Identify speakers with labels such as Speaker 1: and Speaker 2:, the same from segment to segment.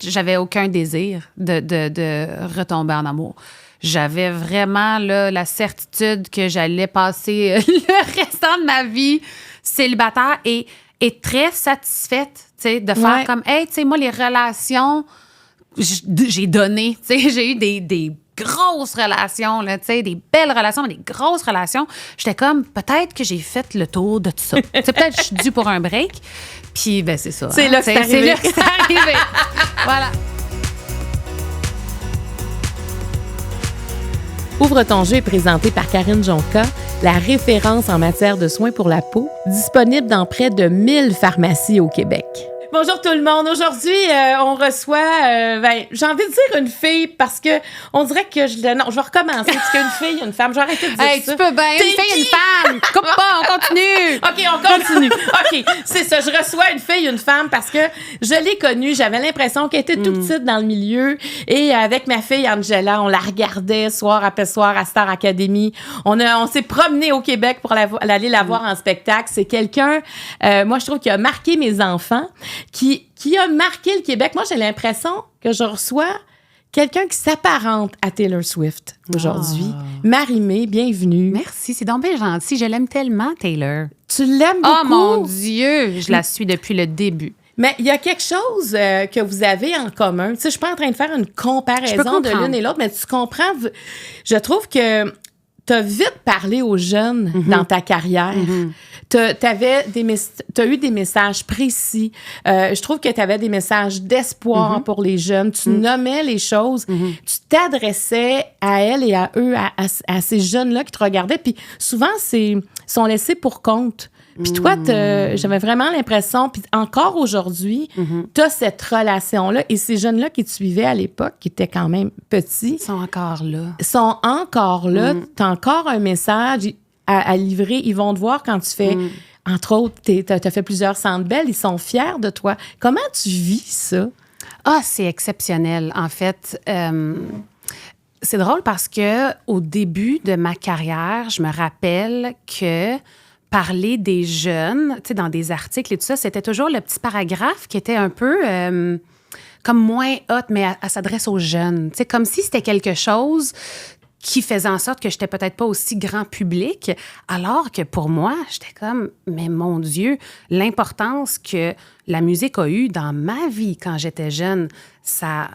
Speaker 1: j'avais aucun désir de retomber en amour. J'avais vraiment là, la certitude que j'allais passer le restant de ma vie célibataire et très satisfaite, tu sais, de faire comme, hey, tu sais, moi, les relations, j'ai donné, tu sais, j'ai eu des grosses relations, là, tu sais, des belles relations, mais des grosses relations. J'étais comme, peut-être que j'ai fait le tour de tout ça. Tu sais, peut-être que je suis due pour un break. Puis, ben c'est ça.
Speaker 2: C'est là que c'est arrivé.
Speaker 1: C'est là que c'est arrivé. Voilà.
Speaker 2: Ouvre ton jeu est présenté par Karine Jonca, la référence en matière de soins pour la peau, disponible dans près de 1000 pharmacies au Québec. Bonjour tout le monde. Aujourd'hui, on reçoit, j'ai envie de dire une fille parce que on dirait que non, je vais recommencer. Parce qu'une fille, une femme, je vais arrêter de dire
Speaker 1: hey,
Speaker 2: ça.
Speaker 1: Tu peux bien, une fille, une femme. Coupe pas, on continue.
Speaker 2: OK, on continue. OK, c'est ça. Je reçois une fille, une femme parce que je l'ai connue. J'avais l'impression qu'elle était tout petite dans le milieu. Et avec ma fille Angela, on la regardait soir après soir à Star Academy. On s'est promené au Québec pour aller la voir en spectacle. C'est quelqu'un, moi, je trouve, qui a marqué mes enfants. Qui a marqué le Québec. Moi, j'ai l'impression que je reçois quelqu'un qui s'apparente à Taylor Swift aujourd'hui. Marie-Mé, bienvenue.
Speaker 1: Merci, c'est donc bien gentil. Je l'aime tellement, Taylor.
Speaker 2: Tu l'aimes beaucoup?
Speaker 1: Oh mon Dieu, je la suis depuis le début.
Speaker 2: Mais il y a quelque chose que vous avez en commun. Tu sais, je suis pas en train de faire une comparaison de l'une et l'autre, mais tu comprends. Je trouve que tu as vite parlé aux jeunes dans ta carrière. T'as eu des messages précis. Je trouve que tu avais des messages d'espoir pour les jeunes. Tu nommais les choses. Tu t'adressais à elles et à eux, à ces jeunes-là qui te regardaient. Puis souvent, sont laissés pour compte. Puis toi, j'avais vraiment l'impression, puis encore aujourd'hui, tu as cette relation-là. Et ces jeunes-là qui te suivaient à l'époque, qui étaient quand même petits...
Speaker 1: Ils sont encore là.
Speaker 2: Tu as encore un message à livrer. Ils vont te voir quand tu fais... Entre autres, tu as fait plusieurs Centres Bell. Ils sont fiers de toi. Comment tu vis ça?
Speaker 1: Ah, c'est exceptionnel. En fait, c'est drôle parce que au début de ma carrière, je me rappelle que parler des jeunes, tu sais, dans des articles et tout ça, c'était toujours le petit paragraphe qui était un peu comme moins hot, mais elle s'adresse aux jeunes. Tu sais, comme si c'était quelque chose qui faisait en sorte que j'étais peut-être pas aussi grand public, alors que pour moi, j'étais comme, mais mon Dieu, l'importance que la musique a eue dans ma vie quand j'étais jeune, ça...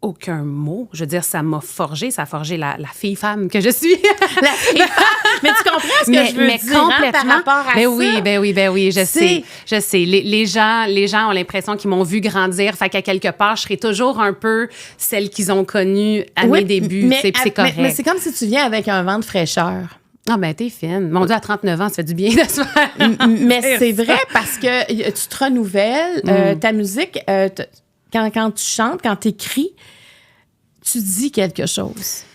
Speaker 1: aucun mot. Je veux dire, ça m'a forgé, ça a forgé la fille-femme que je suis.
Speaker 2: La fille-femme! Mais tu comprends ce que je veux dire complètement. Par rapport à ça?
Speaker 1: Ben oui, je sais. Les gens ont l'impression qu'ils m'ont vu grandir, fait qu'à quelque part, je serai toujours un peu celle qu'ils ont connue à mes débuts. C'est correct.
Speaker 2: Mais c'est comme si tu viens avec un vent de fraîcheur.
Speaker 1: Ah, ben, t'es fine. Mon Dieu, à 39 ans, ça fait du bien de se faire.
Speaker 2: Mais c'est vrai parce que tu te renouvelles. Ta musique, quand tu chantes, quand tu écris, tu dis quelque chose.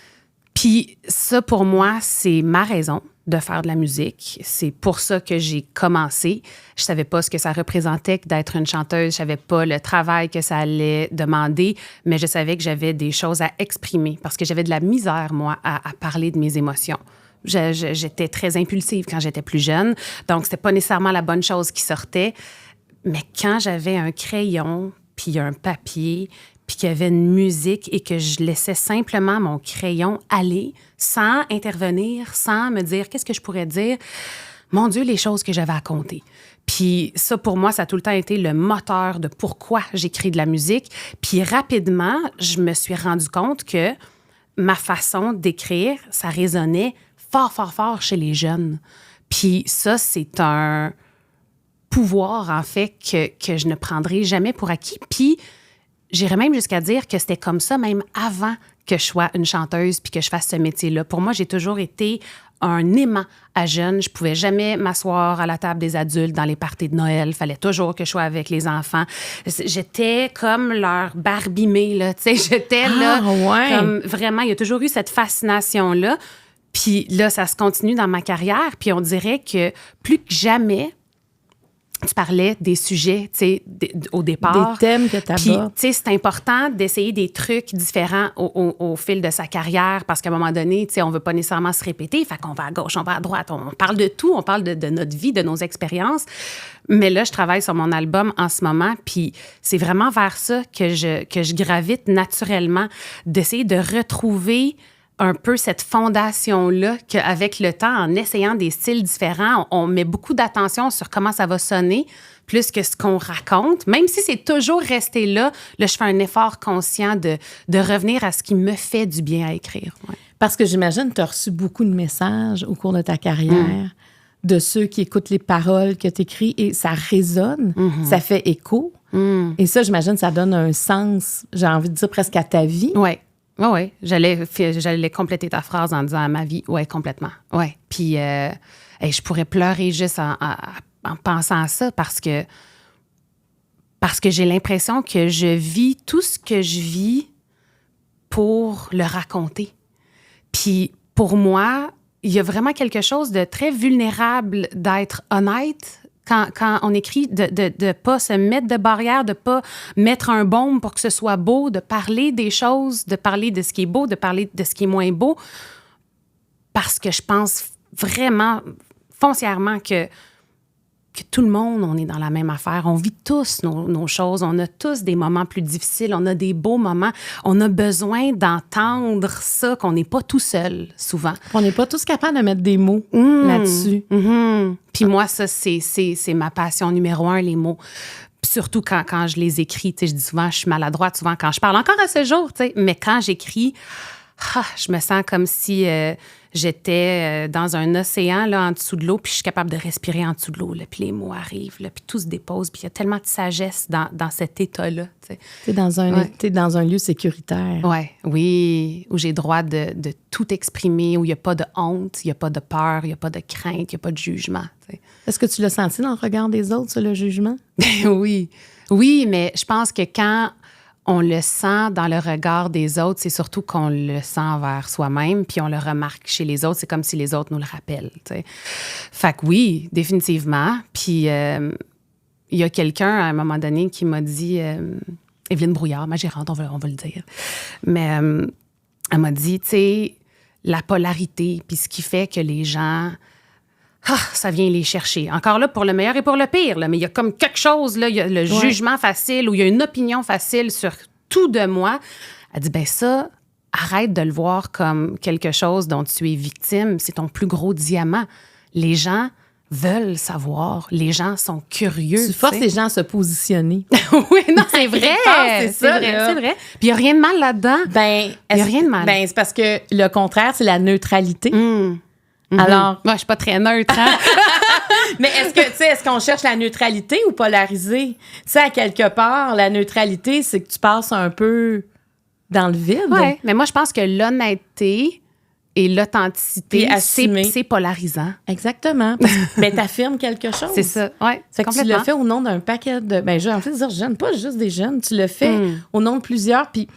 Speaker 1: Puis ça, pour moi, c'est ma raison de faire de la musique. C'est pour ça que j'ai commencé. Je savais pas ce que ça représentait que d'être une chanteuse. Je savais pas le travail que ça allait demander, mais je savais que j'avais des choses à exprimer parce que j'avais de la misère, moi, à parler de mes émotions. J'étais très impulsive quand j'étais plus jeune, donc c'était pas nécessairement la bonne chose qui sortait. Mais quand j'avais un crayon, puis un papier, puis qu'il y avait une musique et que je laissais simplement mon crayon aller sans intervenir, sans me dire qu'est-ce que je pourrais dire, mon Dieu, les choses que j'avais à compter. Puis ça, pour moi, ça a tout le temps été le moteur de pourquoi j'écris de la musique. Puis rapidement, je me suis rendu compte que ma façon d'écrire, ça résonnait fort, fort, fort chez les jeunes. Puis ça, c'est un pouvoir, en fait, que je ne prendrai jamais pour acquis. Puis j'irais même jusqu'à dire que c'était comme ça même avant que je sois une chanteuse puis que je fasse ce métier-là. Pour moi, j'ai toujours été un aimant à jeunes. Je pouvais jamais m'asseoir à la table des adultes dans les parties de Noël. Il fallait toujours que je sois avec les enfants. J'étais comme leur Barbie-mée, là. Tu sais, j'étais là. Comme vraiment, il y a toujours eu cette fascination-là. Puis là, ça se continue dans ma carrière. Puis on dirait que plus que jamais, tu parlais des sujets, tu sais, au départ.
Speaker 2: Des thèmes que tu abordes.
Speaker 1: Puis, tu sais, c'est important d'essayer des trucs différents au fil de sa carrière parce qu'à un moment donné, tu sais, on veut pas nécessairement se répéter. Fait qu'on va à gauche, on va à droite. On parle de tout. On parle de notre vie, de nos expériences. Mais là, je travaille sur mon album en ce moment. Puis, c'est vraiment vers ça que je gravite naturellement, d'essayer de retrouver un peu cette fondation-là qu'avec le temps, en essayant des styles différents, on met beaucoup d'attention sur comment ça va sonner plus que ce qu'on raconte. Même si c'est toujours resté là, je fais un effort conscient de revenir à ce qui me fait du bien à écrire. Ouais.
Speaker 2: Parce que j'imagine que tu as reçu beaucoup de messages au cours de ta carrière de ceux qui écoutent les paroles que tu écris et ça résonne, ça fait écho. Et ça, j'imagine, ça donne un sens, j'ai envie de dire, presque à ta vie.
Speaker 1: Oui. Oui. J'allais compléter ta phrase en disant à ma vie. Oui, complètement. Oui. Puis, je pourrais pleurer juste en pensant à ça parce que j'ai l'impression que je vis tout ce que je vis pour le raconter. Puis, pour moi, il y a vraiment quelque chose de très vulnérable d'être honnête quand on écrit, de pas se mettre de barrière, de pas mettre un baume pour que ce soit beau, de parler des choses, de parler de ce qui est beau, de parler de ce qui est moins beau, parce que je pense vraiment, foncièrement, que tout le monde, on est dans la même affaire. On vit tous nos choses. On a tous des moments plus difficiles. On a des beaux moments. On a besoin d'entendre ça, qu'on n'est pas tout seul, souvent.
Speaker 2: On n'est pas tous capables de mettre des mots là-dessus.
Speaker 1: Puis moi, ça, c'est ma passion numéro 1, les mots. Puis surtout quand je les écris. Je dis souvent, je suis maladroite souvent quand je parle. Encore à ce jour, mais quand j'écris, je me sens comme si j'étais dans un océan là, en dessous de l'eau, puis je suis capable de respirer en dessous de l'eau. Là, puis les mots arrivent, là, puis tout se dépose. Puis il y a tellement de sagesse dans cet état-là.
Speaker 2: T'es dans un lieu sécuritaire.
Speaker 1: Oui, où j'ai le droit de tout exprimer, où il n'y a pas de honte, il n'y a pas de peur, il n'y a pas de crainte, il n'y a pas de jugement. T'sais.
Speaker 2: Est-ce que tu l'as senti dans le regard des autres, ça, le jugement?
Speaker 1: Oui, mais je pense que quand on le sent dans le regard des autres, c'est surtout qu'on le sent envers soi-même, puis on le remarque chez les autres. C'est comme si les autres nous le rappellent. T'sais. Fait que oui, définitivement. Puis il y a quelqu'un, à un moment donné, qui m'a dit... Évelyne Brouillard, ma gérante, on va le dire. Mais elle m'a dit, tu sais, la polarité, puis ce qui fait que les gens... ça vient les chercher. Encore là, pour le meilleur et pour le pire. Là, mais il y a comme quelque chose, là, il y a le jugement facile ou il y a une opinion facile sur tout de moi. Elle dit, ça, arrête de le voir comme quelque chose dont tu es victime. C'est ton plus gros diamant. Les gens veulent savoir. Les gens sont curieux.
Speaker 2: Tu forces les gens à se positionner.
Speaker 1: Oui, non, c'est vrai.
Speaker 2: c'est
Speaker 1: vrai. Puis il n'y a rien de mal là-dedans. Il n'y a rien de mal.
Speaker 2: C'est parce que le contraire, c'est la neutralité. Alors,
Speaker 1: moi, je suis pas très neutre. Hein?
Speaker 2: Mais est-ce qu'on cherche la neutralité ou polariser? Tu sais, à quelque part, la neutralité, c'est que tu passes un peu dans le vide.
Speaker 1: Oui, mais moi, je pense que l'honnêteté et l'authenticité, c'est polarisant.
Speaker 2: Exactement. Mais t'affirmes quelque chose.
Speaker 1: C'est ça, oui.
Speaker 2: C'est que tu le fais au nom d'un paquet de... j'ai envie de dire jeunes, pas juste des jeunes. Tu le fais au nom de plusieurs. Puis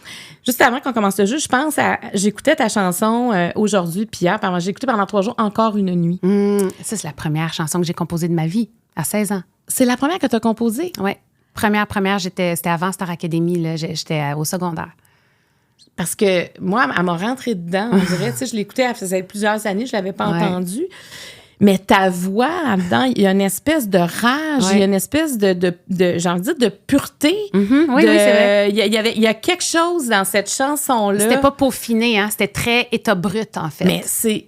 Speaker 2: juste avant qu'on commence le jeu, je pense j'écoutais ta chanson aujourd'hui, puis hier, j'ai écouté pendant 3 jours, Encore une nuit.
Speaker 1: Ça, c'est la première chanson que j'ai composée de ma vie, à 16 ans.
Speaker 2: C'est la première que tu as composée?
Speaker 1: Oui. Première, c'était avant Star Academy, là, j'étais au secondaire.
Speaker 2: Parce que moi, elle m'a rentré dedans, on dirait. Je l'écoutais, elle faisait plusieurs années, je ne l'avais pas entendue. Mais ta voix, là-dedans, il y a une espèce de rage, il y a une espèce de j'ai envie de dire, de pureté.
Speaker 1: Oui, c'est vrai.
Speaker 2: Il y a quelque chose dans cette chanson-là.
Speaker 1: C'était pas peaufiné, hein? C'était très état brut, en fait.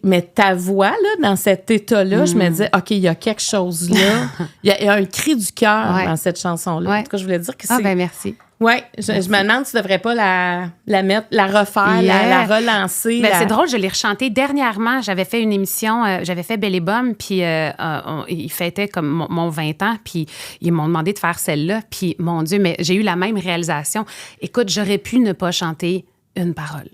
Speaker 2: Mais ta voix, là, dans cet état-là, je me disais, OK, il y a quelque chose là. Il y a un cri du cœur dans cette chanson-là. En tout cas, je voulais dire que c'est...
Speaker 1: merci.
Speaker 2: Oui, je me demande si tu ne devrais pas la mettre, la refaire, la relancer.
Speaker 1: C'est drôle, je l'ai rechantée dernièrement. J'avais fait une émission, j'avais fait Belle et Bomme, puis ils fêtaient comme mon 20 ans, puis ils m'ont demandé de faire celle-là. Puis, mon Dieu, mais j'ai eu la même réalisation. Écoute, j'aurais pu ne pas chanter une parole.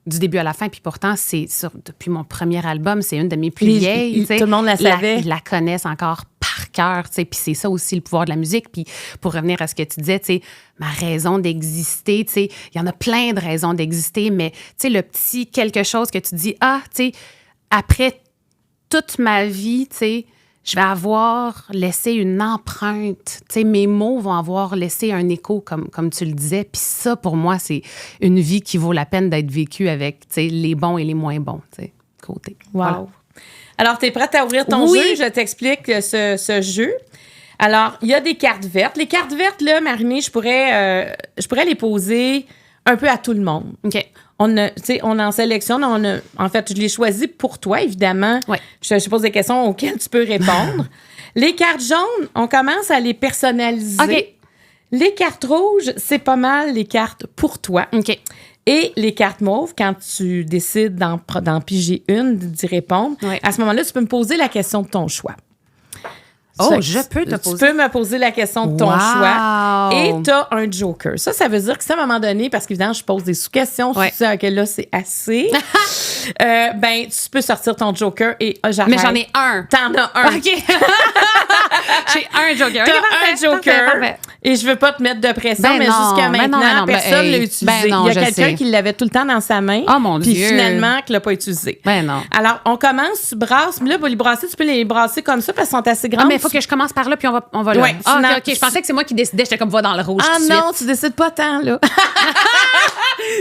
Speaker 1: Du début à la fin, puis pourtant, depuis mon premier album, c'est une de mes plus vieilles.
Speaker 2: Tout le monde la savait.
Speaker 1: Ils la connaissent encore par cœur, tu sais, puis c'est ça aussi le pouvoir de la musique. Puis pour revenir à ce que tu disais, tu sais, ma raison d'exister, tu sais, il y en a plein de raisons d'exister, mais tu sais, le petit quelque chose que tu dis, tu sais, après toute ma vie, tu sais, je vais avoir laissé une empreinte. Tu sais, mes mots vont avoir laissé un écho, comme tu le disais. Puis ça, pour moi, c'est une vie qui vaut la peine d'être vécue avec, tu sais, les bons et les moins bons, tu sais, côté.
Speaker 2: Wow.
Speaker 1: Voilà.
Speaker 2: Alors, tu es prête à ouvrir ton
Speaker 1: Oui.
Speaker 2: jeu? Je t'explique ce jeu. Alors, il y a des cartes vertes. Les cartes vertes, là, Marie-Mé, je pourrais les poser un peu à tout le monde.
Speaker 1: OK.
Speaker 2: On en sélectionne. En fait, je les choisis pour toi, évidemment.
Speaker 1: Ouais.
Speaker 2: Je te pose des questions auxquelles tu peux répondre. Les cartes jaunes, on commence à les personnaliser.
Speaker 1: OK.
Speaker 2: Les cartes rouges, c'est pas mal les cartes pour toi.
Speaker 1: OK.
Speaker 2: Et les cartes mauves, quand tu décides d'en piger une, d'y répondre,
Speaker 1: Ouais.
Speaker 2: à ce moment-là, tu peux me poser la question de ton choix.
Speaker 1: Oh, je peux te poser.
Speaker 2: Tu peux me poser la question de ton
Speaker 1: Wow.
Speaker 2: choix. Et tu as un joker. Ça veut dire que si à un moment donné, parce qu'évidemment, je pose des sous-questions,
Speaker 1: Ouais.
Speaker 2: tu sais que là, c'est assez, ben, tu peux sortir ton joker et j'arrête.
Speaker 1: Mais j'en ai un.
Speaker 2: T'en as un.
Speaker 1: OK. J'ai un joker.
Speaker 2: T'as
Speaker 1: OK, parfait,
Speaker 2: un joker.
Speaker 1: parfait.
Speaker 2: Et je veux pas te mettre de pression,
Speaker 1: Ben
Speaker 2: mais
Speaker 1: non,
Speaker 2: jusqu'à
Speaker 1: ben
Speaker 2: maintenant,
Speaker 1: non, ben non, ben
Speaker 2: personne l'a
Speaker 1: hey,
Speaker 2: utilisé.
Speaker 1: ben non,
Speaker 2: Il y a
Speaker 1: je
Speaker 2: quelqu'un
Speaker 1: sais.
Speaker 2: qui l'avait tout le temps dans sa main.
Speaker 1: Oh, mon
Speaker 2: puis
Speaker 1: Dieu.
Speaker 2: finalement, qui l'a pas utilisé.
Speaker 1: Ben non.
Speaker 2: Alors, on commence, tu brasses. Mais là, pour les brasser, tu peux les brasser comme ça parce qu'elles sont assez grandes.
Speaker 1: Ah, mais il faut que je commence par là, puis on va là.
Speaker 2: Ouais,
Speaker 1: Ah,
Speaker 2: sinon-
Speaker 1: OK. Je pensais que c'est moi qui décidais. J'étais comme, va dans le rouge
Speaker 2: Ah
Speaker 1: tout de
Speaker 2: non,
Speaker 1: suite.
Speaker 2: tu décides pas tant, là.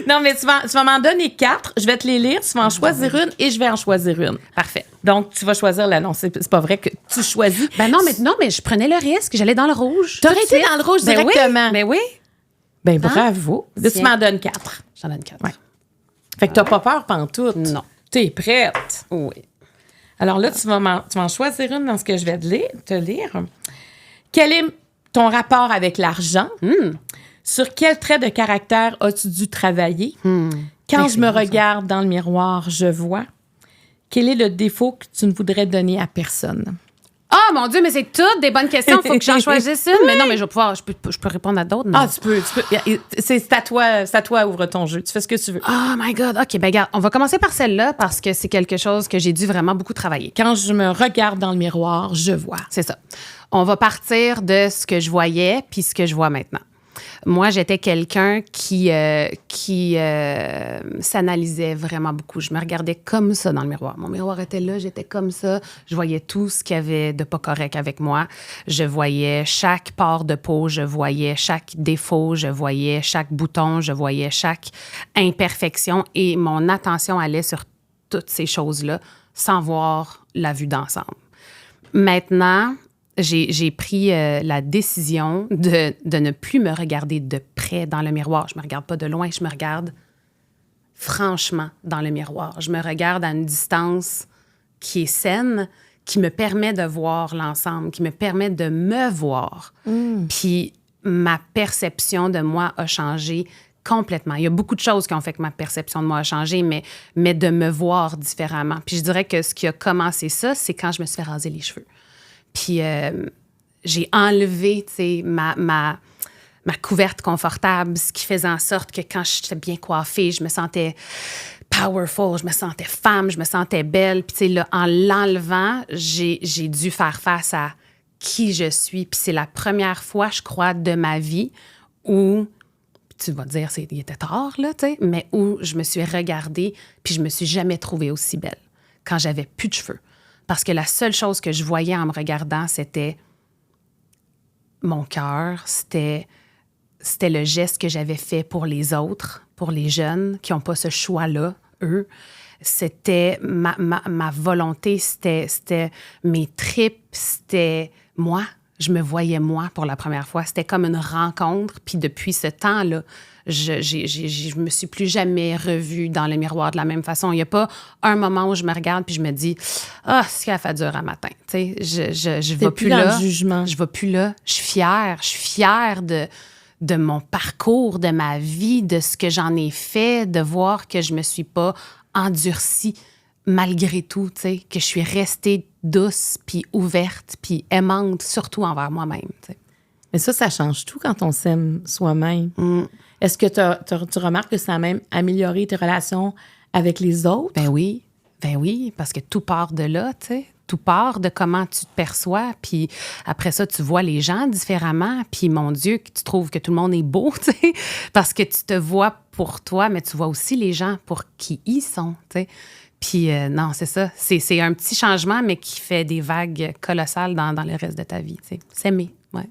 Speaker 2: Non, mais tu vas m'en donner 4. Je vais te les lire. Tu vas en choisir une et je vais en choisir une.
Speaker 1: Parfait.
Speaker 2: Donc, tu vas choisir la. Non, c'est pas vrai que tu choisis.
Speaker 1: Ben non, mais je prenais le risque. J'allais dans le rouge.
Speaker 2: T'aurais
Speaker 1: tout de
Speaker 2: été
Speaker 1: suite.
Speaker 2: dans le rouge
Speaker 1: Ben
Speaker 2: directement.
Speaker 1: Oui, ben oui.
Speaker 2: Ben bravo. Là, tu
Speaker 1: Tiens.
Speaker 2: m'en donnes 4.
Speaker 1: J'en donne 4.
Speaker 2: Ouais. Fait que t'as pas peur pantoute.
Speaker 1: Non.
Speaker 2: T'es prête.
Speaker 1: Oui.
Speaker 2: Alors là, tu vas en choisir une dans ce que je vais te lire. Quel est ton rapport avec l'argent? Sur quel trait de caractère as-tu dû travailler? Quand je me regarde dans le miroir, je vois. Quel est le défaut que tu ne voudrais donner à personne?
Speaker 1: Oh mon Dieu, mais c'est toutes des bonnes questions. Il faut que j'en choisisse une. Mais non, mais je peux répondre à d'autres. Non.
Speaker 2: Ah, tu peux. C'est à toi, ouvre ton jeu. Tu fais ce que tu veux.
Speaker 1: Oh my God. OK, ben regarde, on va commencer par celle-là parce que c'est quelque chose que j'ai dû vraiment beaucoup travailler.
Speaker 2: Quand je me regarde dans le miroir, je vois.
Speaker 1: C'est ça. On va partir de ce que je voyais puis ce que je vois maintenant. Moi, j'étais quelqu'un qui s'analysait vraiment beaucoup. Je me regardais comme ça dans le miroir. Mon miroir était là, j'étais comme ça. Je voyais tout ce qu'il y avait de pas correct avec moi. Je voyais chaque pore de peau, je voyais chaque défaut, je voyais chaque bouton, je voyais chaque imperfection et mon attention allait sur toutes ces choses-là sans voir la vue d'ensemble. Maintenant, j'ai pris la décision de ne plus me regarder de près dans le miroir. Je me regarde pas de loin, je me regarde franchement dans le miroir. Je me regarde à une distance qui est saine, qui me permet de voir l'ensemble, qui me permet de me voir. Puis ma perception de moi a changé complètement. Il y a beaucoup de choses qui ont fait que ma perception de moi a changé, mais de me voir différemment. Puis je dirais que ce qui a commencé ça, c'est quand je me suis fait raser les cheveux. Puis j'ai enlevé, tu sais, ma couverte confortable, ce qui faisait en sorte que quand j'étais bien coiffée, je me sentais powerful, je me sentais femme, je me sentais belle. Puis tu sais, là, en l'enlevant, j'ai dû faire face à qui je suis. Puis c'est la première fois, je crois, de ma vie où, tu vas te dire, il était tard, là, tu sais, mais où je me suis regardée puis je me suis jamais trouvée aussi belle quand j'avais plus de cheveux. Parce que la seule chose que je voyais en me regardant, c'était mon cœur, c'était le geste que j'avais fait pour les autres, pour les jeunes qui n'ont pas ce choix-là, eux. C'était ma volonté, c'était mes tripes, c'était moi. Je me voyais moi pour la première fois. C'était comme une rencontre. Puis depuis ce temps-là, je me suis plus jamais revue dans le miroir de la même façon. Il n'y a pas un moment où je me regarde puis je me dis « Ah, ce qu'elle a fait dur à matin. » Tu sais, je vais plus
Speaker 2: dans
Speaker 1: là.
Speaker 2: le jugement.
Speaker 1: Je vais plus là. Je suis fière de mon parcours, de ma vie, de ce que j'en ai fait, de voir que je me suis pas endurcie malgré tout, tu sais, que je suis restée douce, puis ouverte, puis aimante, surtout envers moi-même, tu sais.
Speaker 2: Mais ça change tout quand on s'aime soi-même. Est-ce que tu remarques que ça a même amélioré tes relations avec les autres?
Speaker 1: Ben oui, parce que tout part de là, tu sais. Tout part de comment tu te perçois, puis après ça, tu vois les gens différemment, puis mon Dieu, tu trouves que tout le monde est beau, tu sais, parce que tu te vois pour toi, mais tu vois aussi les gens pour qui ils sont, tu sais. Puis non, c'est ça. C'est un petit changement, mais qui fait des vagues colossales dans le reste de ta vie. Tu sais. S'aimer, ouais.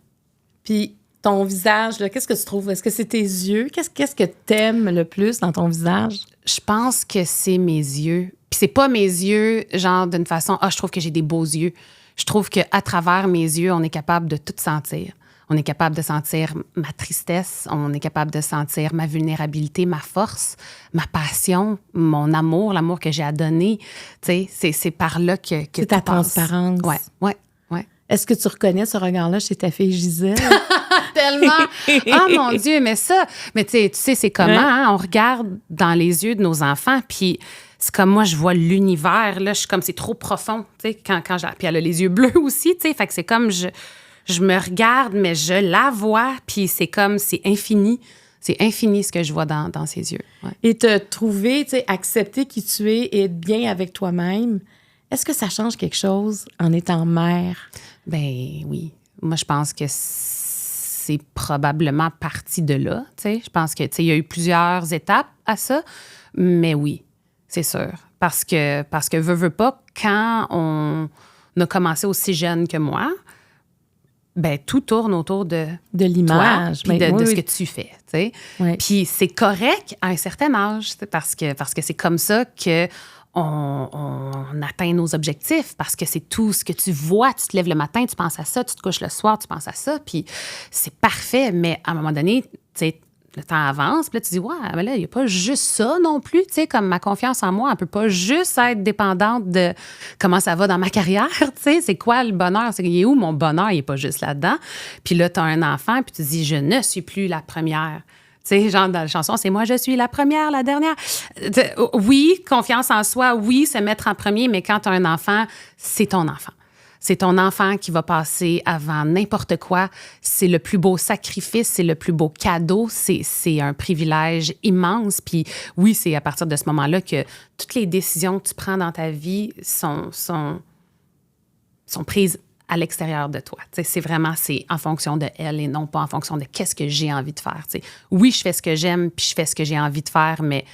Speaker 2: Puis ton visage, là, qu'est-ce que tu trouves? Est-ce que c'est tes yeux? Qu'est-ce que t'aimes le plus dans ton visage?
Speaker 1: Je pense que c'est mes yeux. Puis c'est pas mes yeux, genre d'une façon, je trouve que j'ai des beaux yeux. Je trouve qu'à travers mes yeux, on est capable de tout sentir. On est capable de sentir ma tristesse, on est capable de sentir ma vulnérabilité, ma force, ma passion, mon amour, l'amour que j'ai à donner. Tu sais, c'est par là que
Speaker 2: c'est ta transparence.
Speaker 1: Ouais.
Speaker 2: Est-ce que tu reconnais ce regard-là chez ta fille Gisèle?
Speaker 1: Tellement! Oh mon Dieu, mais tu sais, c'est comment, hein? On regarde dans les yeux de nos enfants, puis c'est comme moi, je vois l'univers, là, je suis comme, c'est trop profond, tu sais, quand puis elle a les yeux bleus aussi, tu sais, fait que c'est comme, je me regarde, mais je la vois, puis c'est comme, c'est infini ce que je vois dans ses yeux. Ouais.
Speaker 2: Et te trouver, tu sais, accepter qui tu es et être bien avec toi-même, est-ce que ça change quelque chose en étant mère?
Speaker 1: Ben oui. Moi, je pense que c'est probablement parti de là, tu sais. Je pense que, tu sais, il y a eu plusieurs étapes à ça, mais oui, c'est sûr. Parce que veux pas, quand on a commencé aussi jeune que moi, ben tout tourne autour de
Speaker 2: l'image,
Speaker 1: puis de ce que tu fais, tu sais.
Speaker 2: Oui.
Speaker 1: Puis c'est correct à un certain âge, parce que c'est comme ça que on atteint nos objectifs, parce que c'est tout ce que tu vois. Tu te lèves le matin, tu penses à ça, tu te couches le soir, tu penses à ça, puis c'est parfait. Mais à un moment donné, tu sais, le temps avance, puis là, tu dis, ouais, mais là, il n'y a pas juste ça non plus, tu sais, comme ma confiance en moi, elle peut pas juste être dépendante de comment ça va dans ma carrière, tu sais, c'est quoi le bonheur? Il est où mon bonheur? Il n'est pas juste là-dedans. Puis là, tu as un enfant, puis tu dis, je ne suis plus la première. Tu sais, genre dans la chanson, c'est moi, je suis la première, la dernière. Oui, confiance en soi, oui, se mettre en premier, mais quand tu as un enfant, c'est ton enfant. C'est ton enfant qui va passer avant n'importe quoi. C'est le plus beau sacrifice, c'est le plus beau cadeau. C'est un privilège immense. Puis oui, c'est à partir de ce moment-là que toutes les décisions que tu prends dans ta vie sont prises à l'extérieur de toi. T'sais, c'est en fonction de elle et non pas en fonction de qu'est-ce que j'ai envie de faire. T'sais. Oui, je fais ce que j'aime puis je fais ce que j'ai envie de faire, mais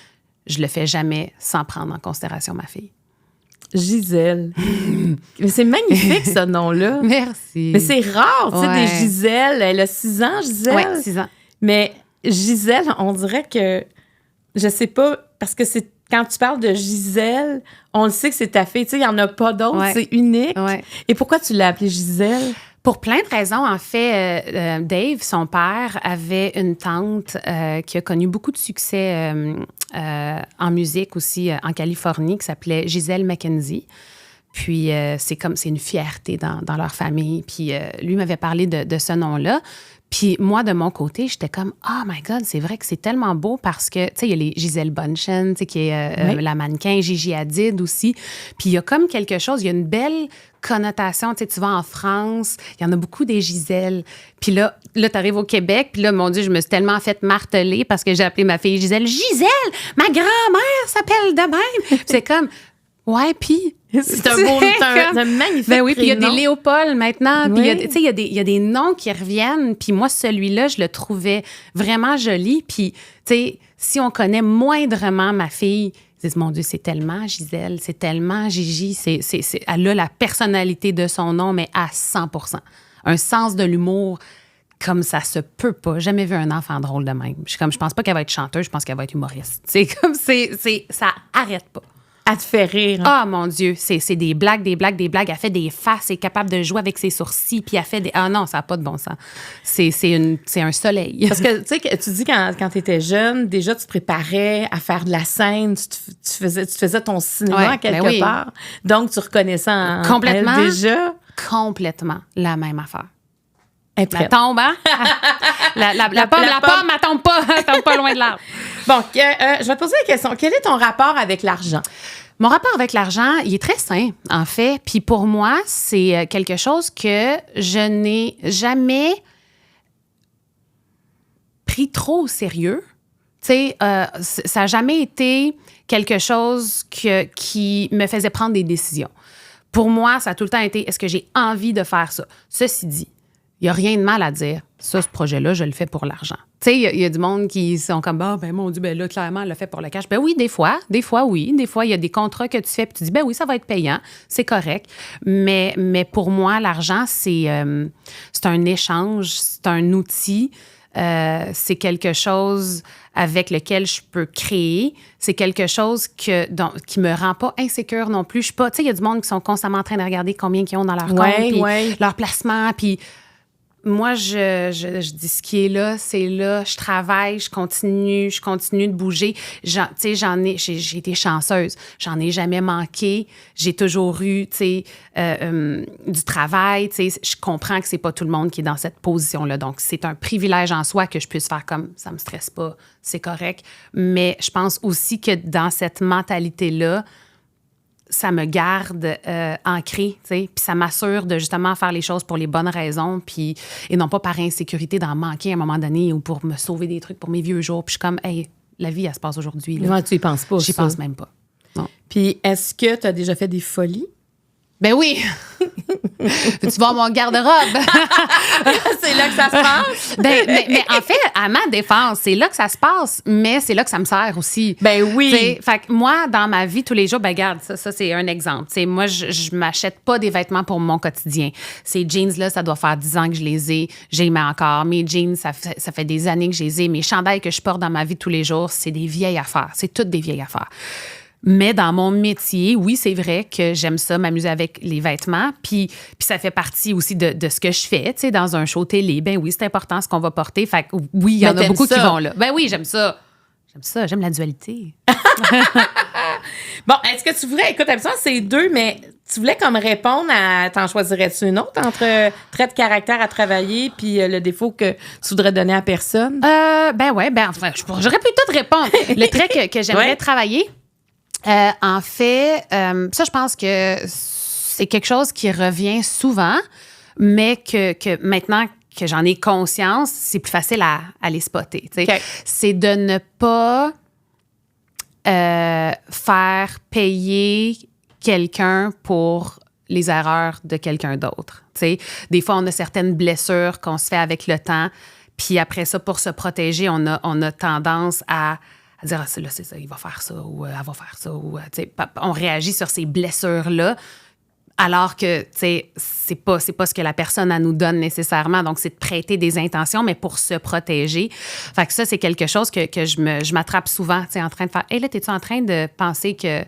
Speaker 1: je le fais jamais sans prendre en considération ma fille.
Speaker 2: Gisèle. Mais c'est magnifique, ce nom-là.
Speaker 1: Merci.
Speaker 2: Mais c'est rare, tu sais, des Gisèle. Elle a 6 ans, Gisèle.
Speaker 1: Oui, 6 ans.
Speaker 2: Mais Gisèle, on dirait que, je sais pas, parce que c'est quand tu parles de Gisèle, on le sait que c'est ta fille. Tu sais, il n'y en a pas d'autres, c'est unique.
Speaker 1: Ouais.
Speaker 2: Et pourquoi tu l'as appelée Gisèle?
Speaker 1: Pour plein de raisons. En fait, Dave, son père, avait une tante qui a connu beaucoup de succès en musique aussi en Californie, qui s'appelait Gisèle McKenzie. Puis c'est une fierté dans leur famille. Puis lui m'avait parlé de ce nom-là. Puis moi, de mon côté, j'étais comme « Oh my God, c'est vrai que c'est tellement beau parce que, tu sais, il y a les Gisèle Bündchen, tu sais, qui est la mannequin, Gigi Hadid aussi. Puis il y a comme quelque chose, il y a une belle connotation. Tu sais, tu vas en France, il y en a beaucoup des Gisèle. Puis là tu arrives au Québec, puis là, mon Dieu, je me suis tellement fait marteler parce que j'ai appelé ma fille Gisèle. « Gisèle, ma grand-mère s'appelle de même! » Puis c'est comme... Ouais, puis...
Speaker 2: C'est un magnifique
Speaker 1: ben oui, puis il y a des
Speaker 2: prénom.
Speaker 1: Léopold maintenant. Puis
Speaker 2: Oui.
Speaker 1: il y a des noms qui reviennent. Puis moi, celui-là, je le trouvais vraiment joli. Puis, tu sais, si on connaît moindrement ma fille, ils disent, mon Dieu, c'est tellement Gisèle, c'est tellement Gigi. Elle a la personnalité de son nom, mais à 100%. Un sens de l'humour comme ça se peut pas. Jamais vu un enfant drôle de même. Je pense pas qu'elle va être chanteuse, je pense qu'elle va être humoriste. C'est comme, ça arrête pas.
Speaker 2: Elle te fait rire.
Speaker 1: Ah, mon Dieu, c'est des blagues. Elle fait des faces, elle est capable de jouer avec ses sourcils, puis elle fait des... Ah non, ça n'a pas de bon sens. C'est un soleil.
Speaker 2: Parce que, tu sais, tu dis quand tu étais jeune, déjà, tu te préparais à faire de la scène, tu faisais ton cinéma quelque part. Donc, tu reconnaissais en
Speaker 1: complètement,
Speaker 2: elle déjà.
Speaker 1: Complètement la même affaire.
Speaker 2: Elle
Speaker 1: tombe, hein? la pomme, elle tombe pas loin de l'arbre.
Speaker 2: Bon, je vais te poser la question. Quel est ton rapport avec l'argent?
Speaker 1: Mon rapport avec l'argent, il est très sain, en fait. Puis pour moi, c'est quelque chose que je n'ai jamais pris trop au sérieux. Tu sais, ça n'a jamais été quelque chose qui me faisait prendre des décisions. Pour moi, ça a tout le temps été, est-ce que j'ai envie de faire ça? Ceci dit, il n'y a rien de mal à dire. Ça, ce projet-là, je le fais pour l'argent. Tu sais, il y a du monde qui sont comme, ben mon Dieu, ben là, clairement, elle le fait pour le cash. Ben oui, des fois, oui. Des fois, il y a des contrats que tu fais, puis tu dis, ben oui, ça va être payant, c'est correct. Mais pour moi, l'argent, c'est un échange, c'est un outil, c'est quelque chose avec lequel je peux créer. C'est quelque chose qui me rend pas insécure non plus. Je suis pas, tu sais, il y a du monde qui sont constamment en train de regarder combien ils ont dans leur compte, puis leur placement, puis moi, je dis ce qui est là, c'est là. Je travaille, je continue de bouger. Tu sais, j'ai été chanceuse. J'en ai jamais manqué. J'ai toujours eu, tu sais, du travail. Tu sais, je comprends que c'est pas tout le monde qui est dans cette position-là. Donc, c'est un privilège en soi que je puisse faire comme ça me stresse pas, c'est correct. Mais je pense aussi que dans cette mentalité-là, ça me garde ancrée, tu sais, puis ça m'assure de justement faire les choses pour les bonnes raisons, puis et non pas par insécurité d'en manquer à un moment donné ou pour me sauver des trucs pour mes vieux jours. Puis je suis comme, hey, la vie, elle se passe aujourd'hui.
Speaker 2: Ouais, tu y penses pas.
Speaker 1: J'y pense même pas. Non.
Speaker 2: Puis est-ce que tu as déjà fait des folies?
Speaker 1: Ben oui! Veux-tu voir mon garde-robe?
Speaker 2: C'est là que ça se passe?
Speaker 1: mais en fait, à ma défense, c'est là que ça se passe, mais c'est là que ça me sert aussi.
Speaker 2: Ben oui!
Speaker 1: T'sais, fait que moi, dans ma vie, tous les jours, ben regarde, ça c'est un exemple. T'sais, moi, je m'achète pas des vêtements pour mon quotidien. Ces jeans-là, ça doit faire 10 ans que je les ai. J'aime encore. Mes jeans, ça fait des années que je les ai. Mes chandails que je porte dans ma vie tous les jours, c'est des vieilles affaires. C'est toutes des vieilles affaires. Mais dans mon métier, oui, c'est vrai que j'aime ça, m'amuser avec les vêtements. Puis ça fait partie aussi de ce que je fais. Tu sais, dans un show télé, ben oui, c'est important ce qu'on va porter. Fait que oui, il y en a beaucoup qui vont là. Ben oui, j'aime ça. J'aime la dualité.
Speaker 2: Bon, est-ce que tu voudrais, écoute, absolument, c'est deux, mais tu voulais comme répondre à, t'en choisirais-tu une autre entre trait de caractère à travailler puis le défaut que tu voudrais donner à personne?
Speaker 1: Ben ouais, enfin, j'aurais plutôt te répondre. Le trait que j'aimerais travailler. En fait, ça, je pense que c'est quelque chose qui revient souvent, mais que maintenant que j'en ai conscience, c'est plus facile à les spotter. Okay. C'est de ne pas faire payer quelqu'un pour les erreurs de quelqu'un d'autre. T'sais. Des fois, on a certaines blessures qu'on se fait avec le temps, puis après ça, pour se protéger, on a tendance à dire, là, c'est ça, il va faire ça, ou elle va faire ça, ou, on réagit sur ces blessures-là, alors que, tu sais, c'est pas ce que la personne, elle nous donne nécessairement. Donc, c'est de prêter des intentions, mais pour se protéger. Fait que ça, c'est quelque chose que je m'attrape souvent, tu sais, en train de faire, hey, là, t'es-tu en train de penser qu'il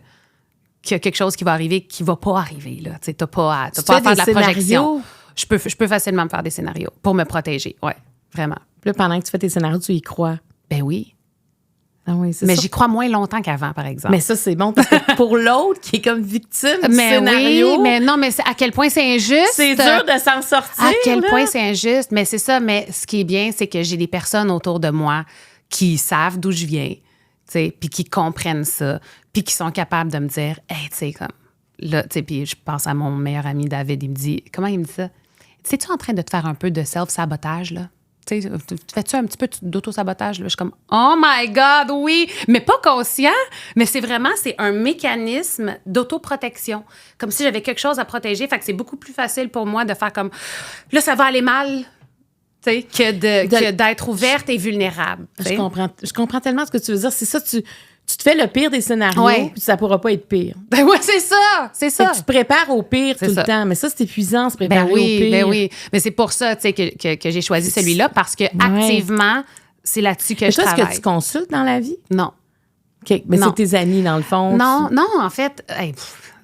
Speaker 1: y a quelque chose qui va arriver, qui va pas arriver, là? Tu sais, t'as pas à faire de la projection. Je peux facilement me faire des scénarios pour me protéger, ouais, vraiment.
Speaker 2: Là, pendant que tu fais tes scénarios, tu y crois?
Speaker 1: Ben oui.
Speaker 2: Ah oui,
Speaker 1: mais j'y crois moins longtemps qu'avant, par exemple.
Speaker 2: Mais ça, c'est bon, parce que pour l'autre qui est comme victime du scénario...
Speaker 1: Oui, mais non, mais à quel point c'est injuste.
Speaker 2: C'est dur de s'en sortir.
Speaker 1: À quel point c'est injuste. Mais c'est ça, mais ce qui est bien, c'est que j'ai des personnes autour de moi qui savent d'où je viens, tu sais, puis qui comprennent ça, puis qui sont capables de me dire, hey, tu sais, comme... Là, tu sais, puis je pense à mon meilleur ami David, il me dit... Comment il me dit ça? Es-tu en train de te faire un peu de self-sabotage, là? Tu fais-tu un petit peu d'auto-sabotage? Là? Je suis comme, oh my God, oui! Mais pas conscient, mais c'est un mécanisme d'autoprotection. Comme si j'avais quelque chose à protéger. Fait que c'est beaucoup plus facile pour moi de faire comme, là, ça va aller mal, que d'être ouverte et vulnérable.
Speaker 2: Je comprends tellement ce que tu veux dire. C'est ça, tu te fais le pire des scénarios, puis ça pourra pas être pire.
Speaker 1: Ben ouais, c'est ça. Tu
Speaker 2: te prépares au pire tout le temps. Mais ça, c'est épuisant, se préparer au pire.
Speaker 1: Ben oui, mais c'est pour ça, tu sais, que j'ai choisi celui-là, parce que activement, c'est là-dessus que je travaille.
Speaker 2: Est-ce que tu consultes dans la vie?
Speaker 1: Non.
Speaker 2: OK, mais c'est tes amis, dans le fond.
Speaker 1: Non, en fait,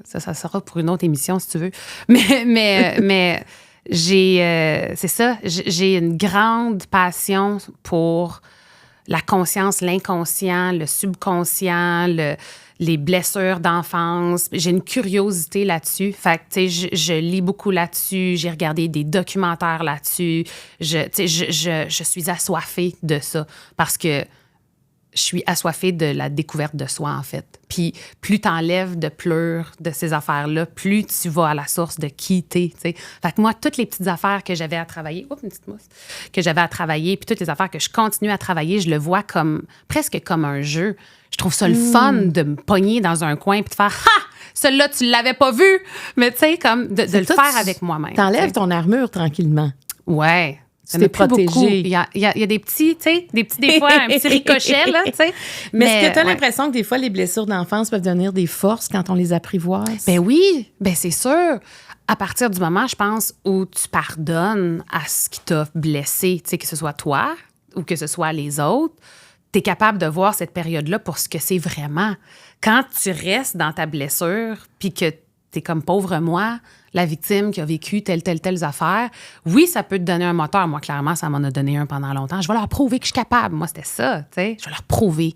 Speaker 1: ça sera pour une autre émission, si tu veux. Mais j'ai une grande passion pour la conscience, l'inconscient, le subconscient, les blessures d'enfance. J'ai une curiosité là-dessus. Fait que, tu sais, je lis beaucoup là-dessus. J'ai regardé des documentaires là-dessus. Je suis assoiffée de ça parce que je suis assoiffée de la découverte de soi, en fait. Puis plus t'enlèves de pleurs de ces affaires-là, plus tu vas à la source de qui t'es, tu sais. Fait que moi, toutes les petites affaires que j'avais à travailler, une petite mousse, que j'avais à travailler, puis toutes les affaires que je continue à travailler, je le vois presque comme un jeu. Je trouve ça le fun de me pogner dans un coin puis de faire « Ha! Celui-là, tu l'avais pas vu! » Mais tu sais, comme de le faire avec moi-même.
Speaker 2: T'enlèves ton armure tranquillement.
Speaker 1: Ouais.
Speaker 2: Tu t'es protégée.
Speaker 1: Il y a des petits, tu sais, des fois, un petit ricochet, là, tu sais.
Speaker 2: Mais est-ce que tu as l'impression que des fois, les blessures d'enfance peuvent devenir des forces quand on les apprivoise?
Speaker 1: Ben oui, ben c'est sûr. À partir du moment, je pense, où tu pardonnes à ce qui t'a blessé, tu sais, que ce soit toi ou que ce soit les autres, tu es capable de voir cette période-là pour ce que c'est vraiment. Quand tu restes dans ta blessure, puis que tu es comme pauvre moi, la victime qui a vécu telle affaire, oui, ça peut te donner un moteur. Moi, clairement, ça m'en a donné un pendant longtemps. Je vais leur prouver que je suis capable. Moi, c'était ça, tu sais. Je vais leur prouver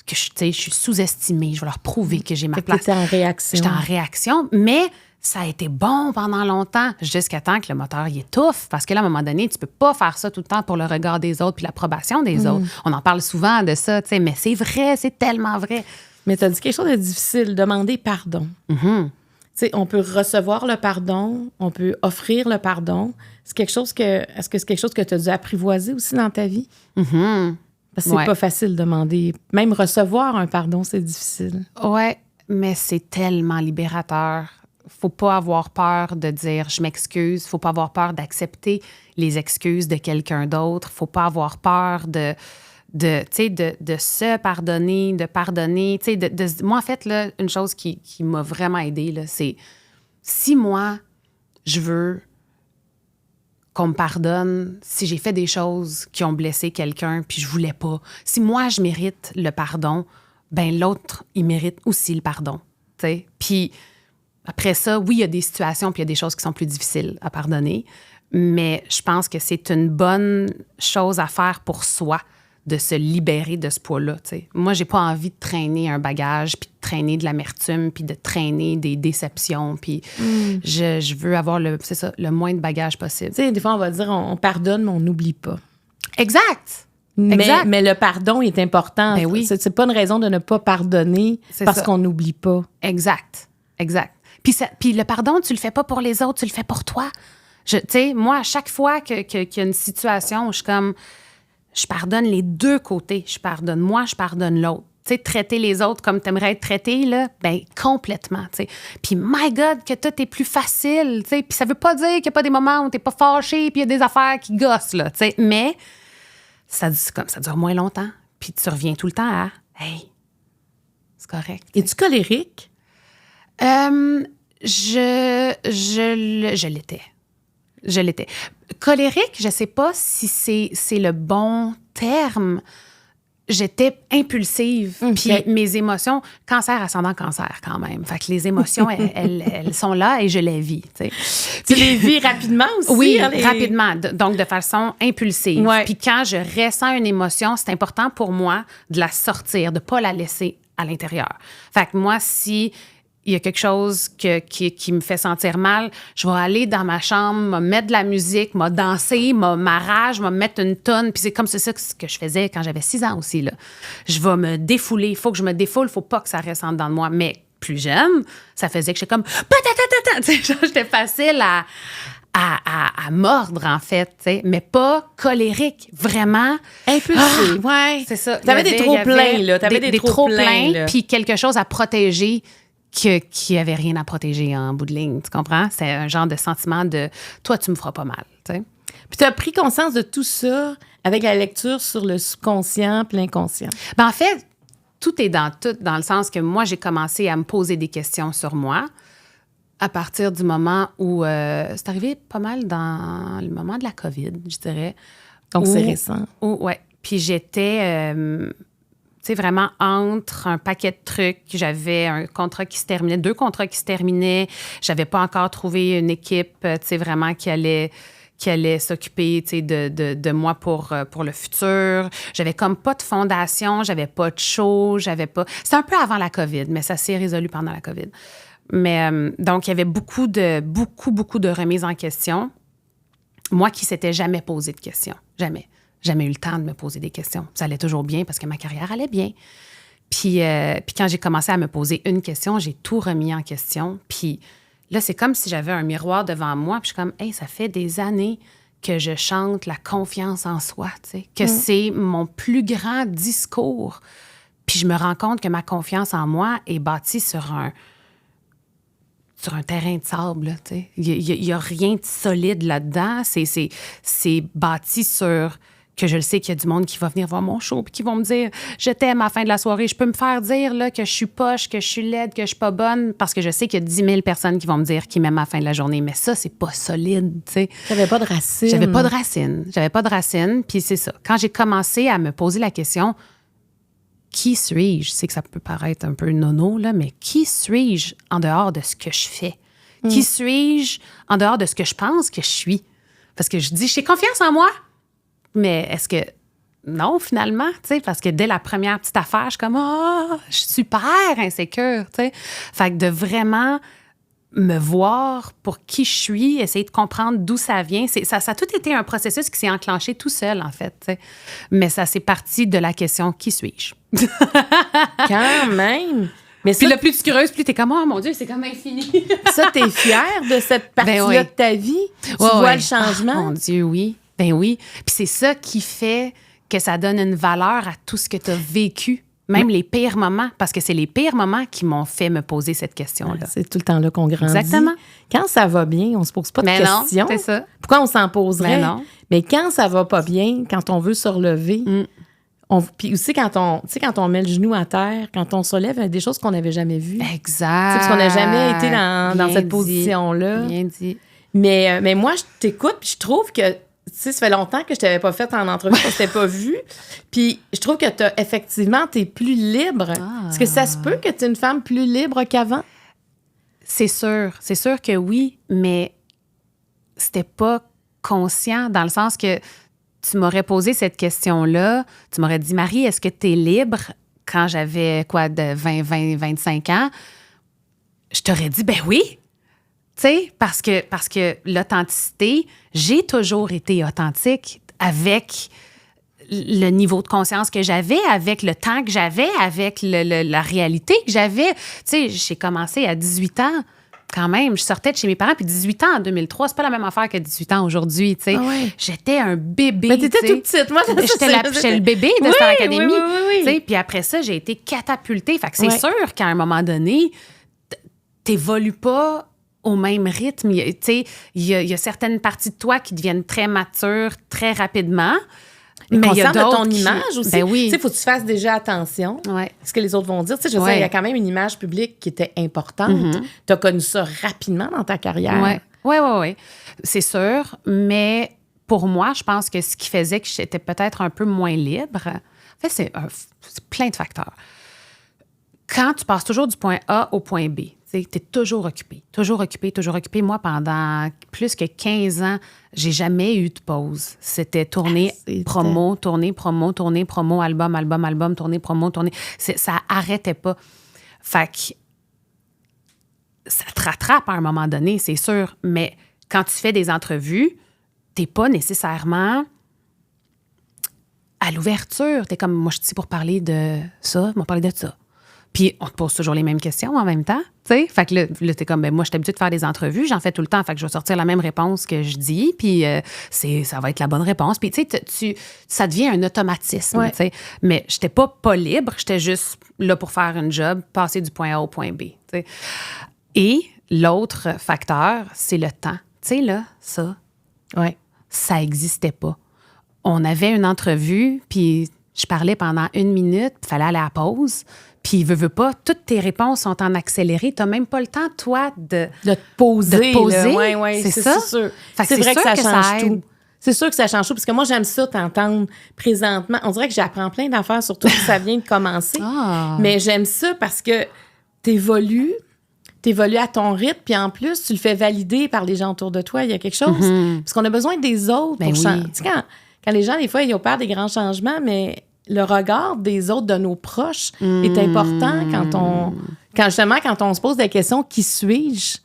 Speaker 1: que je suis sous-estimée. Je vais leur prouver que j'ai ma place.
Speaker 2: J'étais en réaction.
Speaker 1: J'étais en réaction, mais ça a été bon pendant longtemps, jusqu'à temps que le moteur il étouffe. Parce que là, à un moment donné, tu peux pas faire ça tout le temps pour le regard des autres puis l'approbation des autres. On en parle souvent de ça, tu sais, mais c'est vrai, c'est tellement vrai.
Speaker 2: Mais tu as dit quelque chose de difficile, demander pardon. Tu sais, on peut recevoir le pardon, on peut offrir le pardon. Est-ce que c'est quelque chose que tu as dû apprivoiser aussi dans ta vie? Parce que c'est pas facile de demander. Même recevoir un pardon, c'est difficile.
Speaker 1: Ouais, mais c'est tellement libérateur. Faut pas avoir peur de dire je m'excuse. Faut pas avoir peur d'accepter les excuses de quelqu'un d'autre. Faut pas avoir peur de se pardonner, de pardonner. Moi, en fait, là, une chose qui m'a vraiment aidée, là, c'est si moi, je veux qu'on me pardonne, si j'ai fait des choses qui ont blessé quelqu'un puis je voulais pas, si moi, je mérite le pardon, ben l'autre, il mérite aussi le pardon. T'sais? Puis après ça, oui, il y a des situations puis il y a des choses qui sont plus difficiles à pardonner, mais je pense que c'est une bonne chose à faire pour soi, de se libérer de ce poids-là. T'sais. Moi, j'ai pas envie de traîner un bagage, puis de traîner de l'amertume, puis de traîner des déceptions, puis je veux avoir le moins de bagages possible.
Speaker 2: Tu sais, des fois, on va dire on pardonne, mais on n'oublie pas.
Speaker 1: Exact!
Speaker 2: Mais le pardon est important.
Speaker 1: Ben oui.
Speaker 2: C'est pas une raison de ne pas pardonner parce qu'on n'oublie pas.
Speaker 1: Exact. Puis le pardon, tu le fais pas pour les autres, tu le fais pour toi. Tu sais, moi, à chaque fois qu'il y a une situation où je suis comme... Je pardonne les deux côtés. Je pardonne moi, je pardonne l'autre. Tu sais, traiter les autres comme tu aimerais être traité, là, bien, complètement, tu sais. Puis, my God, que tout est plus facile, tu sais. Puis ça veut pas dire qu'il n'y a pas des moments où t'es pas fâché puis il y a des affaires qui gossent, là, tu sais. Mais ça dure moins longtemps. Puis tu reviens tout le temps à « Hey, c'est correct. »
Speaker 2: Es-tu colérique?
Speaker 1: Je l'étais. Je l'étais. Colérique, je sais pas si c'est le bon terme. J'étais impulsive. Puis mes émotions, cancer, ascendant cancer quand même. Fait que les émotions, elles sont là et je les vis. T'sais.
Speaker 2: Tu les vis rapidement aussi?
Speaker 1: Oui, rapidement. Donc, de façon impulsive.
Speaker 2: Ouais.
Speaker 1: Puis quand je ressens une émotion, c'est important pour moi de la sortir, de pas la laisser à l'intérieur. Fait que moi, si... il y a quelque chose qui me fait sentir mal, je vais aller dans ma chambre, me mettre de la musique, me danser, ma rage, me mettre une tonne. Puis c'est comme c'est ça que je faisais quand j'avais 6 ans aussi. Là. Je vais me défouler. Il faut que je me défoule. Il faut pas que ça reste en dedans de moi. Mais plus jeune, ça faisait que j'étais comme... J'étais facile à mordre, en fait. T'sais. Mais pas colérique. Vraiment...
Speaker 2: Impulsif.
Speaker 1: Ouais, c'est ça.
Speaker 2: T'avais des trop-pleins, là. T'avais des trop-pleins.
Speaker 1: Puis quelque chose à protéger... qui avait rien à protéger en bout de ligne, tu comprends? C'est un genre de sentiment de « toi, tu me feras pas mal », tu sais.
Speaker 2: Puis tu as pris conscience de tout ça avec la lecture sur le subconscient puis l'inconscient.
Speaker 1: Ben en fait, tout est dans tout, dans le sens que moi, j'ai commencé à me poser des questions sur moi à partir du moment où... c'est arrivé pas mal dans le moment de la COVID, je dirais.
Speaker 2: Donc, c'est récent.
Speaker 1: Oui. Puis j'étais... tu sais, vraiment entre un paquet de trucs. J'avais un contrat qui se terminait, 2 contrats qui se terminaient. J'avais pas encore trouvé une équipe, tu sais, vraiment qui allait s'occuper, tu sais, de moi pour le futur. J'avais comme pas de fondation, j'avais pas de show, j'avais pas... C'était un peu avant la COVID, mais ça s'est résolu pendant la COVID. Mais donc, il y avait beaucoup de remises en question. Moi qui s'étais jamais posé de questions. Jamais eu le temps de me poser des questions. Ça allait toujours bien parce que ma carrière allait bien. Puis quand j'ai commencé à me poser une question, j'ai tout remis en question. Puis là, c'est comme si j'avais un miroir devant moi. Puis je suis comme, hey, ça fait des années que je chante la confiance en soi, tu sais, que c'est mon plus grand discours. Puis je me rends compte que ma confiance en moi est bâtie sur sur un terrain de sable, là, tu sais. Il y a rien de solide là-dedans. C'est bâti sur... que je le sais qu'il y a du monde qui va venir voir mon show puis qui vont me dire « Je t'aime à la fin de la soirée. » Je peux me faire dire là, que je suis poche, que je suis laide, que je suis pas bonne parce que je sais qu'il y a 10 000 personnes qui vont me dire qu'ils m'aiment à la fin de la journée. Mais ça, c'est pas solide, tu sais.
Speaker 2: J'avais pas de racines.
Speaker 1: J'avais pas de racines. Puis c'est ça. Quand j'ai commencé à me poser la question « Qui suis-je? » Je sais que ça peut paraître un peu nono, là, mais qui suis-je en dehors de ce que je fais? Qui suis-je en dehors de ce que je pense que je suis? Parce que je dis « J'ai confiance en moi. » Mais est-ce que... Non, finalement, tu sais, parce que dès la première petite affaire, je suis comme « Ah, je suis super insécure, tu sais. » Fait que de vraiment me voir pour qui je suis, essayer de comprendre d'où ça vient, ça a tout été un processus qui s'est enclenché tout seul, en fait, tu sais. Mais ça s'est parti de la question « Qui suis-je? »
Speaker 2: Quand même! Mais
Speaker 1: Puis
Speaker 2: ça,
Speaker 1: le plus tu creuses, plus t'es comme « Oh mon Dieu, c'est comme infini! »
Speaker 2: ça, t'es fière de cette partie-là
Speaker 1: oui.
Speaker 2: de ta vie? Tu
Speaker 1: Ouais,
Speaker 2: vois
Speaker 1: ouais.
Speaker 2: le changement?
Speaker 1: Ah, mon Dieu, oui. Ben oui. Puis c'est ça qui fait que ça donne une valeur à tout ce que tu as vécu, même les pires moments, parce que c'est les pires moments qui m'ont fait me poser cette question-là.
Speaker 2: C'est tout le temps là qu'on grandit.
Speaker 1: Exactement.
Speaker 2: Quand ça va bien, on se pose pas de
Speaker 1: Mais non,
Speaker 2: questions.
Speaker 1: c'est ça.
Speaker 2: Pourquoi on s'en poserait?
Speaker 1: Mais non.
Speaker 2: Mais quand ça va pas bien, quand on veut se relever, puis aussi quand on met le genou à terre, quand on se relève, il y a des choses qu'on n'avait jamais vues.
Speaker 1: Exact.
Speaker 2: Tu sais, parce qu'on n'a jamais été dans
Speaker 1: Bien
Speaker 2: cette
Speaker 1: dit.
Speaker 2: position-là.
Speaker 1: Bien dit.
Speaker 2: Mais moi, je t'écoute, puis je trouve que, tu sais, ça fait longtemps que je t'avais pas fait en entrevue, parce que je t'ai pas vu. Puis je trouve que t'es plus libre. Est-ce que ça se peut que tu es une femme plus libre qu'avant?
Speaker 1: C'est sûr que oui, mais c'était pas conscient dans le sens que tu m'aurais posé cette question-là, tu m'aurais dit « Marie, est-ce que tu es libre? » Quand j'avais, de 25 ans, je t'aurais dit « Ben oui! » Tu sais, parce que l'authenticité, j'ai toujours été authentique avec le niveau de conscience que j'avais, avec le temps que j'avais, avec la réalité que j'avais. Tu sais, j'ai commencé à 18 ans. Quand même, je sortais de chez mes parents, puis 18 ans en 2003, c'est pas la même affaire que 18 ans aujourd'hui, tu sais.
Speaker 2: Ah ouais.
Speaker 1: J'étais un bébé,
Speaker 2: Mais t'étais
Speaker 1: tu sais.
Speaker 2: toute petite. Moi,
Speaker 1: J'étais le bébé de
Speaker 2: Oui,
Speaker 1: Star Academy.
Speaker 2: oui.
Speaker 1: Tu sais, puis après ça, j'ai été catapultée. Fait que c'est
Speaker 2: Ouais.
Speaker 1: sûr qu'à un moment donné, t'évolues pas au même rythme. Tu sais, il y a certaines parties de toi qui deviennent très matures très rapidement.
Speaker 2: Mais il y a
Speaker 1: d'autres
Speaker 2: de ton
Speaker 1: qui-
Speaker 2: image aussi.
Speaker 1: Ben oui.
Speaker 2: Tu sais, faut que tu fasses déjà attention
Speaker 1: Ouais.
Speaker 2: à ce que les autres vont dire. Tu sais, je sais,
Speaker 1: Ouais.
Speaker 2: il y a quand même une image publique qui était importante. Tu as connu ça rapidement dans ta carrière.
Speaker 1: Oui. C'est sûr. Mais pour moi, je pense que ce qui faisait que j'étais peut-être un peu moins libre, en fait, c'est plein de facteurs. Quand tu passes toujours du point A au point B, tu es toujours occupé. Moi, pendant plus que 15 ans, j'ai jamais eu de pause. C'était tournée, promo, album, tournée. Ça arrêtait pas. Fait que ça te rattrape à un moment donné, c'est sûr. Mais quand tu fais des entrevues, t'es pas nécessairement à l'ouverture. T'es comme, moi, je suis ici pour parler de ça, moi, parler de ça. Puis, on te pose toujours les mêmes questions en même temps, tu sais. Fait que là t'es comme, ben moi, je suis habituée de faire des entrevues, j'en fais tout le temps, fait que je vais sortir la même réponse que je dis, puis ça va être la bonne réponse. Puis, tu sais, ça devient un automatisme,
Speaker 2: Ouais.
Speaker 1: tu sais. Mais j'étais pas libre, j'étais juste là pour faire un job, passer du point A au point B, tu sais. Et l'autre facteur, c'est le temps. Tu sais, là, ça n'existait pas. On avait une entrevue, puis je parlais pendant 1 minute, il fallait aller à la pause. Puis, veux pas, toutes tes réponses sont en accéléré. Tu n'as même pas le temps, toi, de
Speaker 2: te poser.
Speaker 1: De te poser,
Speaker 2: Oui,
Speaker 1: c'est ça.
Speaker 2: C'est sûr.
Speaker 1: Fait que
Speaker 2: C'est
Speaker 1: c'est
Speaker 2: vrai que
Speaker 1: sûr
Speaker 2: ça
Speaker 1: que
Speaker 2: change
Speaker 1: ça aide.
Speaker 2: tout. C'est sûr que ça change tout, parce que moi, j'aime ça t'entendre présentement. On dirait que j'apprends plein d'affaires, surtout que ça vient de commencer.
Speaker 1: Ah.
Speaker 2: Mais j'aime ça parce que t'évolues à ton rythme, puis en plus, tu le fais valider par les gens autour de toi. Il y a quelque chose. Parce qu'on a besoin des autres
Speaker 1: Ben
Speaker 2: pour
Speaker 1: oui.
Speaker 2: changer. Tu sais, quand les gens, des fois, ils ont peur des grands changements, mais le regard des autres, de nos proches, est important quand on se pose des questions, qui suis-je?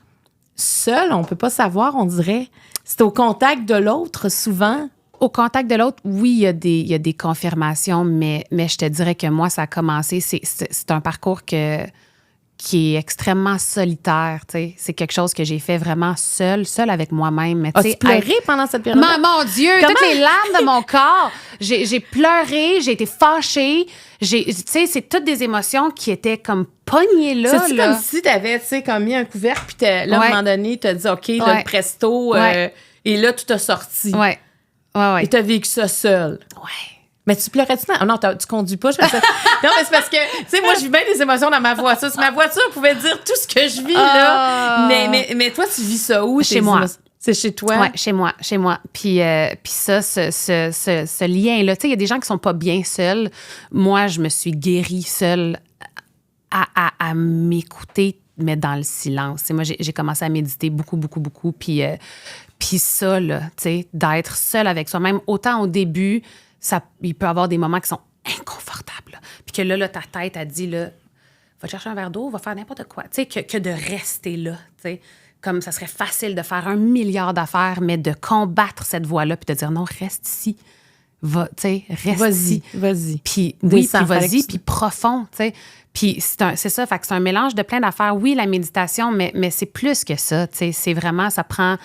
Speaker 2: Seul, on peut pas savoir, on dirait. C'est au contact de l'autre, souvent.
Speaker 1: Au contact de l'autre, oui, il y a des confirmations, mais je te dirais que moi, ça a commencé, c'est un parcours que qui est extrêmement solitaire, tu sais. C'est quelque chose que j'ai fait vraiment seule avec moi-même. Mais,
Speaker 2: as-tu pleuré pendant cette période?
Speaker 1: Mon Dieu, toutes les larmes de mon corps. J'ai pleuré, j'ai été fâchée. Tu sais, c'est toutes des émotions qui étaient comme pognées là.
Speaker 2: C'est comme si t'avais, tu sais, comme mis un couvercle, puis là, à un moment donné, t'as dit, OK, là, le presto, et là, tout a sorti.
Speaker 1: Ouais.
Speaker 2: Et t'as vécu ça seul.
Speaker 1: Ouais.
Speaker 2: Mais tu pleurais-tu? Non, tu conduis pas. Non, mais c'est parce que, tu sais, moi, je vis bien des émotions dans ma voiture. Si ma voiture pouvait dire tout ce que je vis, là. Mais toi, tu vis ça où?
Speaker 1: Chez moi.
Speaker 2: C'est chez toi?
Speaker 1: Oui, chez moi. Puis ça, ce lien-là, tu sais, il y a des gens qui sont pas bien seuls. Moi, je me suis guérie seule à m'écouter, mais dans le silence. Et moi, j'ai commencé à méditer beaucoup. Puis ça, là, tu sais, d'être seule avec soi-même, autant au début, il peut y avoir des moments qui sont inconfortables. Là. Puis que là, ta tête a dit, là, va te chercher un verre d'eau, va faire n'importe quoi. Tu sais, que de rester là, tu sais. Comme ça serait facile de faire 1 milliard d'affaires, mais de combattre cette voie-là, puis de dire non, reste ici. Va, tu sais, reste ici.
Speaker 2: Vas-y.
Speaker 1: Puis oui, puis vas-y, puis profond, tu sais. Puis c'est ça, fait que c'est un mélange de plein d'affaires. Oui, la méditation, mais c'est plus que ça, tu sais. C'est vraiment, ça prend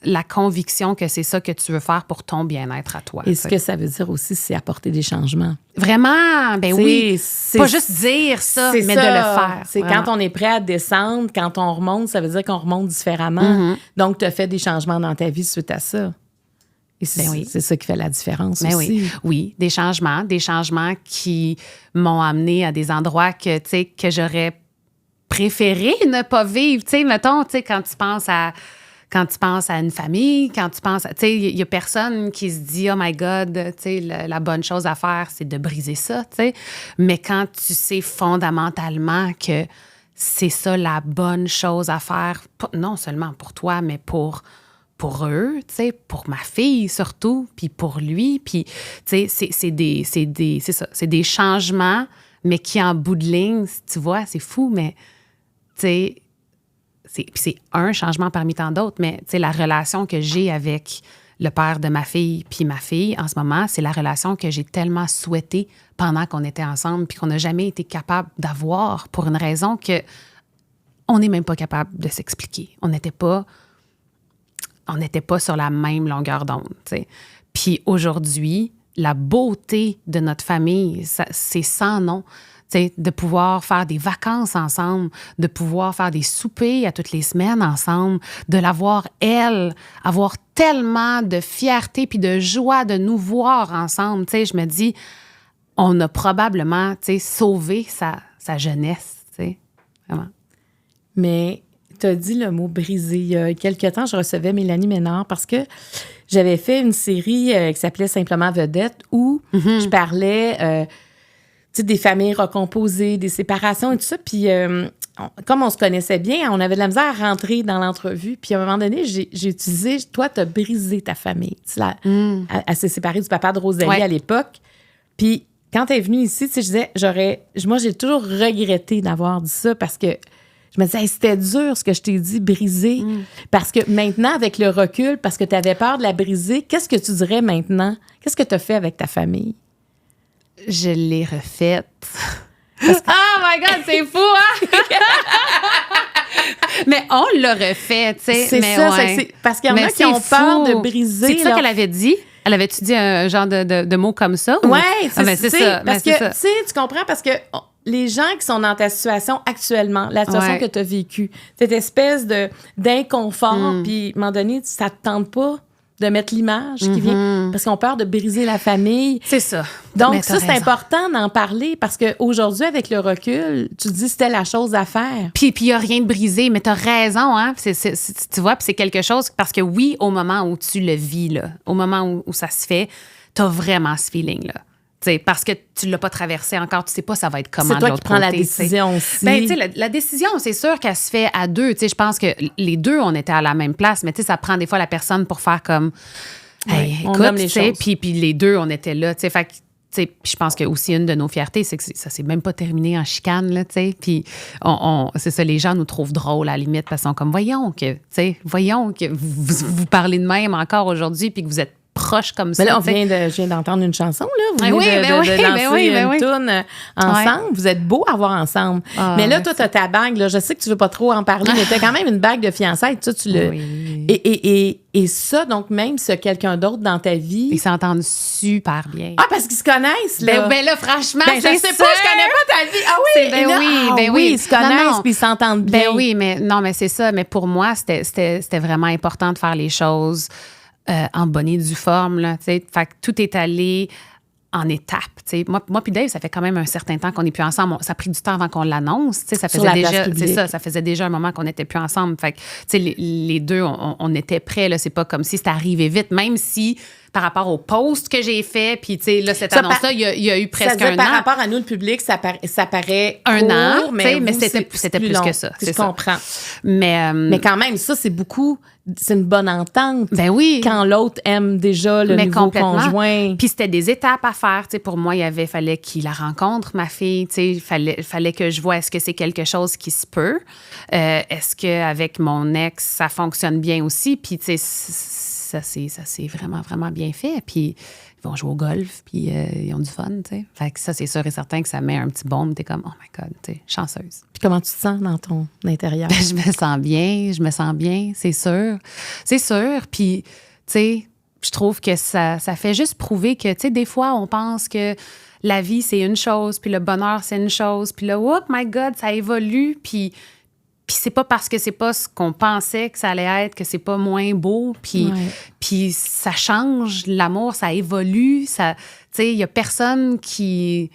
Speaker 1: la conviction que c'est ça que tu veux faire pour ton bien-être à toi.
Speaker 2: Et ce que ça veut dire aussi, c'est apporter des changements.
Speaker 1: Vraiment, ben oui. Pas juste dire ça, mais de le faire.
Speaker 2: C'est
Speaker 1: vraiment.
Speaker 2: Quand on est prêt à descendre, quand on remonte, ça veut dire qu'on remonte différemment.
Speaker 1: Mm-hmm.
Speaker 2: Donc, tu as fait des changements dans ta vie suite à ça. Et c'est ça qui fait la différence aussi.
Speaker 1: Oui, des changements qui m'ont amené à des endroits que j'aurais préféré ne pas vivre. Tu sais, mettons, quand tu penses à une famille, quand tu penses à... Tu sais, il y a personne qui se dit « Oh my God, tu sais, la bonne chose à faire, c'est de briser ça, tu sais. » Mais quand tu sais fondamentalement que c'est ça la bonne chose à faire, non seulement pour toi, mais pour eux, tu sais, pour ma fille surtout, puis pour lui, puis, tu sais, c'est des changements, mais qui, en bout de ligne, tu vois, c'est fou, mais, tu sais... c'est un changement parmi tant d'autres, mais tu sais, la relation que j'ai avec le père de ma fille puis ma fille en ce moment, c'est la relation que j'ai tellement souhaitée pendant qu'on était ensemble puis qu'on n'a jamais été capable d'avoir pour une raison que on n'est même pas capable de s'expliquer. On n'était pas sur la même longueur d'onde, tu sais. Puis aujourd'hui, la beauté de notre famille, c'est sans nom. T'sais, de pouvoir faire des vacances ensemble, de pouvoir faire des soupers à toutes les semaines ensemble, de la voir, elle, avoir tellement de fierté puis de joie de nous voir ensemble. T'sais, je me dis, on a probablement sauvé sa jeunesse. T'sais, vraiment.
Speaker 2: Mais tu as dit le mot brisé. Il y a quelques temps, je recevais Mélanie Ménard parce que j'avais fait une série qui s'appelait Simplement Vedette où je parlais... des familles recomposées, des séparations et tout ça. Puis, comme on se connaissait bien, on avait de la misère à rentrer dans l'entrevue. Puis, à un moment donné, j'ai utilisé... Toi, tu as brisé ta famille. Elle s'est séparée du papa de Rosalie à l'époque. Puis, quand elle est venue ici, je disais, moi, j'ai toujours regretté d'avoir dit ça parce que je me disais, hey, c'était dur ce que je t'ai dit, briser. Parce que maintenant, avec le recul, parce que tu avais peur de la briser, qu'est-ce que tu dirais maintenant? Qu'est-ce que tu as fait avec ta famille?
Speaker 1: Je l'ai refaite. Oh my God, c'est fou, hein? Mais on l'a refait, tu sais.
Speaker 2: C'est ça, parce qu'il y en a qui ont peur de briser.
Speaker 1: C'est ça qu'elle avait dit? Elle avait-tu dit un genre de mots comme ça?
Speaker 2: Oui, c'est ça.
Speaker 1: Parce
Speaker 2: que, tu sais, tu comprends, parce que les gens qui sont dans ta situation actuellement, la situation que tu as vécue, cette espèce d'inconfort, puis à un moment donné, ça te tente pas de mettre l'image qui vient, parce qu'ils ont peur de briser la famille.
Speaker 1: C'est ça.
Speaker 2: Donc, ça, c'est important d'en parler, parce qu'aujourd'hui, avec le recul, tu te dis c'était la chose à faire.
Speaker 1: Puis il n'y a rien de brisé, mais tu as raison, hein? Tu vois, puis c'est quelque chose, parce que oui, au moment où tu le vis, là, au moment où ça se fait, tu as vraiment ce feeling-là. T'sais, parce que tu ne l'as pas traversé encore, tu ne sais pas ça va être comment de l'autre côté.
Speaker 2: C'est toi qui prends la décision aussi.
Speaker 1: Ben, la décision, c'est sûr qu'elle se fait à deux. Je pense que les deux, on était à la même place, mais ça prend des fois la personne pour faire comme... Hey, écoute, puis les deux, on était là. Fait que, je pense que aussi une de nos fiertés, c'est que ça s'est même pas terminé en chicane, là, puis c'est ça, les gens nous trouvent drôles à la limite, parce qu'ils sont comme, voyons que vous parlez de même encore aujourd'hui, puis que vous êtes proches comme ça.
Speaker 2: Mais là,
Speaker 1: tu sais.
Speaker 2: je viens d'entendre une chanson, là. Vous
Speaker 1: Ben
Speaker 2: venez
Speaker 1: oui, ben oui,
Speaker 2: de
Speaker 1: ben
Speaker 2: lancer
Speaker 1: oui, ben
Speaker 2: une
Speaker 1: oui.
Speaker 2: toune ensemble. Vous êtes beaux à voir ensemble.
Speaker 1: Ah,
Speaker 2: mais là,
Speaker 1: merci.
Speaker 2: toi, t'as ta bague, là. Je sais que tu veux pas trop en parler, mais t'as quand même une bague de fiançailles. Ça, tu le...
Speaker 1: Oui.
Speaker 2: Et ça, donc, même si quelqu'un d'autre dans ta vie...
Speaker 1: Ils s'entendent super bien.
Speaker 2: Ah, parce qu'ils se connaissent, là.
Speaker 1: Ben là, franchement,
Speaker 2: Ben, je sais
Speaker 1: c'est
Speaker 2: pas,
Speaker 1: sûr.
Speaker 2: je connais pas ta vie. Ah oui,
Speaker 1: Ben
Speaker 2: là,
Speaker 1: oui,
Speaker 2: ah
Speaker 1: ben
Speaker 2: oui.
Speaker 1: oui.
Speaker 2: Ils se connaissent
Speaker 1: Non, non.
Speaker 2: puis ils s'entendent bien.
Speaker 1: Ben oui, mais non, mais c'est ça. Mais pour moi, c'était vraiment important de faire les choses en bonne et due forme. Là, fait que tout est allé en étapes. Moi puis Dave, ça fait quand même un certain temps qu'on n'est plus ensemble. Ça a pris du temps avant qu'on l'annonce. Ça
Speaker 2: Sur
Speaker 1: faisait
Speaker 2: la place
Speaker 1: déjà,
Speaker 2: publique.
Speaker 1: c'est ça faisait déjà un moment qu'on n'était plus ensemble. Fait que, les deux, on était prêts. Là, c'est pas comme si c'était arrivé vite, même si par rapport au post que j'ai fait, puis là, cette
Speaker 2: Ça,
Speaker 1: annonce-là, il y a eu presque un an.
Speaker 2: Par rapport à nous, le public, ça paraît
Speaker 1: Un
Speaker 2: court,
Speaker 1: an,
Speaker 2: mais
Speaker 1: mais
Speaker 2: vous,
Speaker 1: c'était
Speaker 2: c'est
Speaker 1: plus
Speaker 2: long.
Speaker 1: que ça.
Speaker 2: Je
Speaker 1: C'est ça.
Speaker 2: comprends.
Speaker 1: Mais
Speaker 2: quand même, ça, c'est beaucoup... C'est une bonne entente.
Speaker 1: Ben oui.
Speaker 2: Quand l'autre aime déjà le nouveau
Speaker 1: complètement.
Speaker 2: conjoint.
Speaker 1: Puis c'était des étapes à faire. Pour moi, fallait qu'il la rencontre, ma fille. Il fallait que je vois est-ce que c'est quelque chose qui se peut. Est-ce qu'avec mon ex, ça fonctionne bien aussi. Puis ça s'est vraiment, vraiment bien fait. Puis ils vont jouer au golf, puis ils ont du fun. Fait que ça, c'est sûr et certain que ça met un petit baume. T'es comme, oh my God, chanceuse.
Speaker 2: Puis comment tu te sens dans ton intérieur?
Speaker 1: Je me sens bien, c'est sûr. C'est sûr. Puis, tu sais, je trouve que ça fait juste prouver que, tu sais, des fois, on pense que la vie, c'est une chose, puis le bonheur, c'est une chose. Puis là, oh my God, ça évolue. Puis c'est pas parce que c'est pas ce qu'on pensait que ça allait être que c'est pas moins beau. Puis ça change. L'amour, ça évolue. Tu sais, il y a personne qui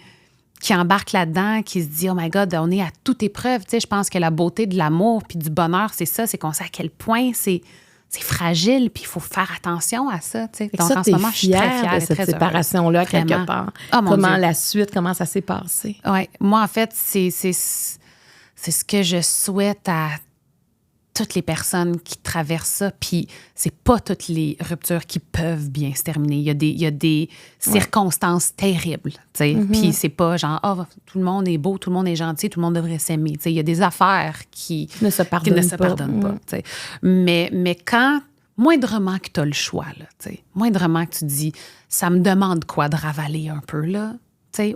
Speaker 1: embarque là-dedans, qui se dit « Oh my God, on est à toute épreuve. » Tu sais, je pense que la beauté de l'amour puis du bonheur, c'est ça, c'est qu'on sait à quel point c'est fragile puis il faut faire attention à ça. Tu sais. Donc, en ce moment, je suis très fière
Speaker 2: de cette séparation-là, quelque part.
Speaker 1: Oh, mon
Speaker 2: comment
Speaker 1: Dieu.
Speaker 2: la suite, comment ça s'est passé?
Speaker 1: Oui. Moi, en fait, c'est ce que je souhaite à toutes les personnes qui traversent ça. Puis c'est pas toutes les ruptures qui peuvent bien se terminer. Il y a des circonstances terribles. Puis c'est pas genre, tout le monde est beau, tout le monde est gentil, tout le monde devrait s'aimer. Il y a des affaires qui
Speaker 2: ne se pardonnent
Speaker 1: pas. Mais quand, moindrement que tu as le choix, là, moindrement que tu dis, ça me demande quoi de ravaler un peu, là.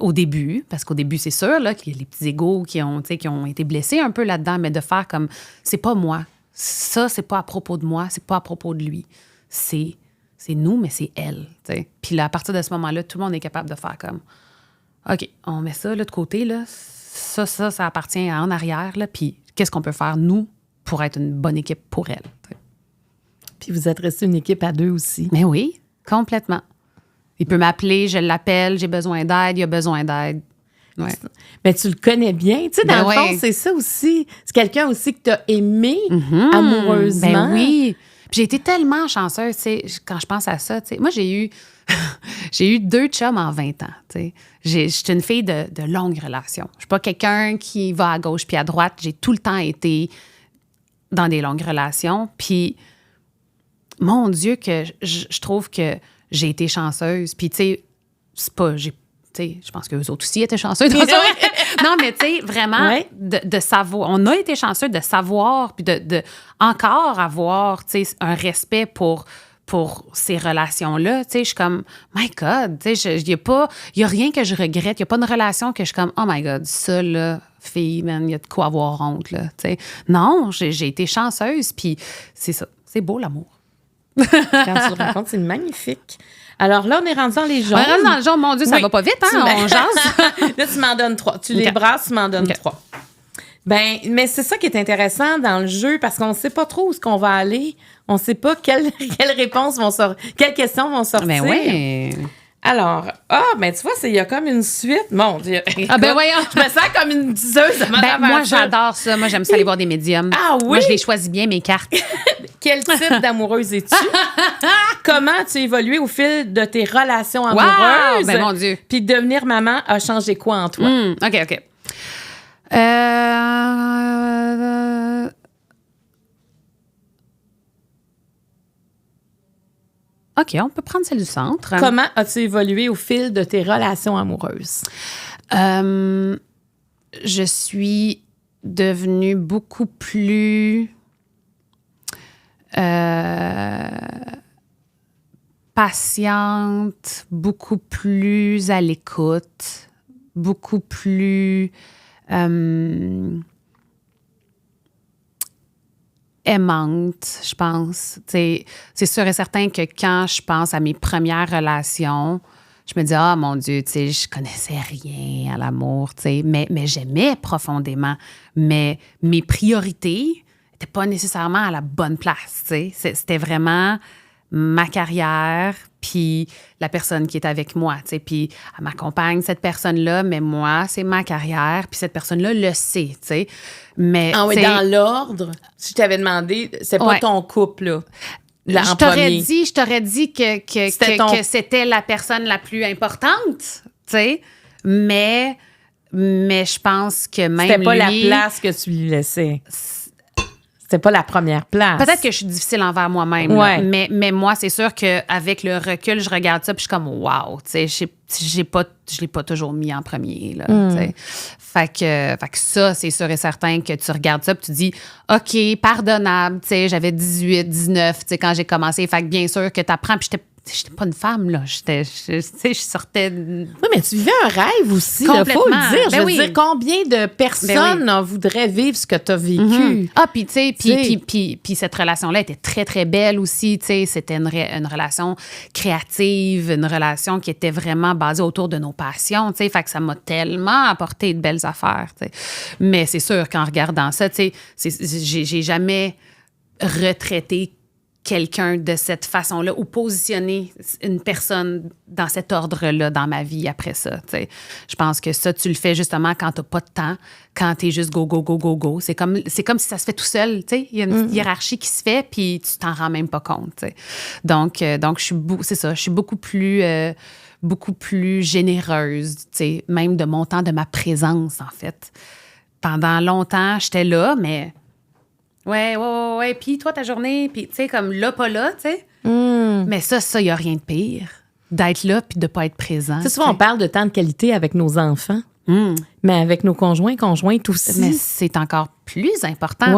Speaker 1: Au début, parce qu'au début, c'est sûr là, qu'il y a les petits égos qui ont été blessés un peu là-dedans, mais de faire comme, c'est pas moi. Ça, c'est pas à propos de moi, c'est pas à propos de lui. C'est nous, mais c'est elle. T'sais. Puis là, à partir de ce moment-là, tout le monde est capable de faire comme, OK, on met ça là, de côté, là. Ça appartient à en arrière, là. Puis qu'est-ce qu'on peut faire, nous, pour être une bonne équipe pour elle? T'sais.
Speaker 2: Puis vous êtes resté une équipe à deux aussi.
Speaker 1: Mais oui, complètement. Il peut m'appeler, je l'appelle, j'ai besoin d'aide, il a besoin d'aide. Ouais.
Speaker 2: Mais tu le connais bien. Tu sais, dans le fond, c'est ça aussi. C'est quelqu'un aussi que tu as aimé amoureusement.
Speaker 1: Ben oui. Puis j'ai été tellement chanceuse, tu sais, quand je pense à ça. Tu sais, moi, j'ai eu 2 chums en 20 ans. Tu sais. Je suis une fille de longue relation. Je suis pas quelqu'un qui va à gauche puis à droite. J'ai tout le temps été dans des longues relations. Puis, mon Dieu, que je trouve que j'ai été chanceuse. Puis, tu sais, c'est pas... je pense qu'eux autres aussi étaient chanceux. Non, mais tu sais, vraiment, de savoir... On a été chanceux de savoir, puis de encore avoir, tu sais, un respect pour ces relations-là. Tu sais, je suis comme, my God, tu sais, il y a rien que je regrette. Il n'y a pas une relation que je suis comme, oh my God, ça, là, fille, man, il y a de quoi avoir honte, là, tu sais. Non, j'ai été chanceuse, puis c'est ça. C'est beau, l'amour.
Speaker 2: Quand tu le racontes, c'est magnifique. Alors là, on est rendu dans les jaunes.
Speaker 1: On est rendu dans le jaune, mon Dieu, ça va pas vite, hein? On jase.
Speaker 2: Là, tu m'en donnes 3. Tu les brasses, tu m'en donnes 3. Ben, mais c'est ça qui est intéressant dans le jeu, parce qu'on ne sait pas trop où est-ce qu'on va aller. On ne sait pas quelles réponses vont sortir, quelles questions vont sortir.
Speaker 1: Ben oui.
Speaker 2: Alors, ben tu vois, il y a comme une suite. Mon Dieu.
Speaker 1: Ah ben voyons.
Speaker 2: Je me sens comme une diseuse de
Speaker 1: Ben, moi, j'adore ça. Moi, j'aime ça aller voir des médiums.
Speaker 2: Ah oui?
Speaker 1: Moi, je les choisis bien, mes cartes.
Speaker 2: Quel type d'amoureuse es-tu? Comment tu as évolué au fil de tes relations amoureuses?
Speaker 1: Wow! Ben, mon Dieu.
Speaker 2: Puis devenir maman a changé quoi en toi?
Speaker 1: OK. OK, on peut prendre celle du centre.
Speaker 2: Comment as-tu évolué au fil de tes relations amoureuses?
Speaker 1: Je suis devenue beaucoup plus patiente, beaucoup plus à l'écoute, beaucoup plus aimante, je pense. T'sais, c'est sûr et certain que quand je pense à mes premières relations, je me dis, ah mon Dieu, je connaissais rien à l'amour, mais j'aimais profondément. Mais mes priorités n'étaient pas nécessairement à la bonne place. C'était vraiment ma carrière, puis la personne qui est avec moi. Puis elle m'accompagne, cette personne-là, mais moi, c'est ma carrière, puis cette personne-là le sait. Mais,
Speaker 2: oui, dans l'ordre, si je t'avais demandé, c'est pas ton couple, là.
Speaker 1: Je t'aurais dit que c'était la personne la plus importante, mais je pense que même
Speaker 2: c'était pas
Speaker 1: lui,
Speaker 2: la place que tu lui laissais. C'était pas la première place.
Speaker 1: Peut-être que je suis difficile envers moi-même, là, mais moi, c'est sûr qu'avec le recul, je regarde ça puis je suis comme « wow », je l'ai pas toujours mis en premier, là, Fait que ça, c'est sûr et certain que tu regardes ça puis tu dis « OK, pardonnable, j'avais 18, 19, quand j'ai commencé. » Fait que bien sûr que tu apprends, puis j'étais pas une femme, là. Je sortais...
Speaker 2: Oui, mais tu vivais un rêve aussi, il faut le dire.
Speaker 1: Ben
Speaker 2: je veux dire, combien de personnes voudraient vivre ce que tu as vécu?
Speaker 1: Mm-hmm. Ah, puis tu sais, puis cette relation-là était très, très belle aussi, tu sais. C'était une relation créative, une relation qui était vraiment basée autour de nos passions, tu sais. Fait que ça m'a tellement apporté de belles affaires, tu sais. Mais c'est sûr qu'en regardant ça, tu sais, j'ai jamais retraité quelqu'un de cette façon-là ou positionner une personne dans cet ordre-là dans ma vie après ça. T'sais. Je pense que ça, tu le fais justement quand tu n'as pas de temps, quand tu es juste go, go, go, go, go. C'est comme si ça se fait tout seul. Il y a une petite hiérarchie qui se fait puis tu t'en rends même pas compte. T'sais. Donc je suis beaucoup plus généreuse, même de mon temps, de ma présence, en fait. Pendant longtemps, j'étais là, mais... Ouais. Puis toi, ta journée, puis tu sais, comme là, pas là, tu sais. Mais ça, il n'y a rien de pire. D'être là puis de ne pas être présent.
Speaker 2: Souvent, on parle de temps de qualité avec nos enfants, mais avec nos conjointes aussi.
Speaker 1: Mais c'est encore plus important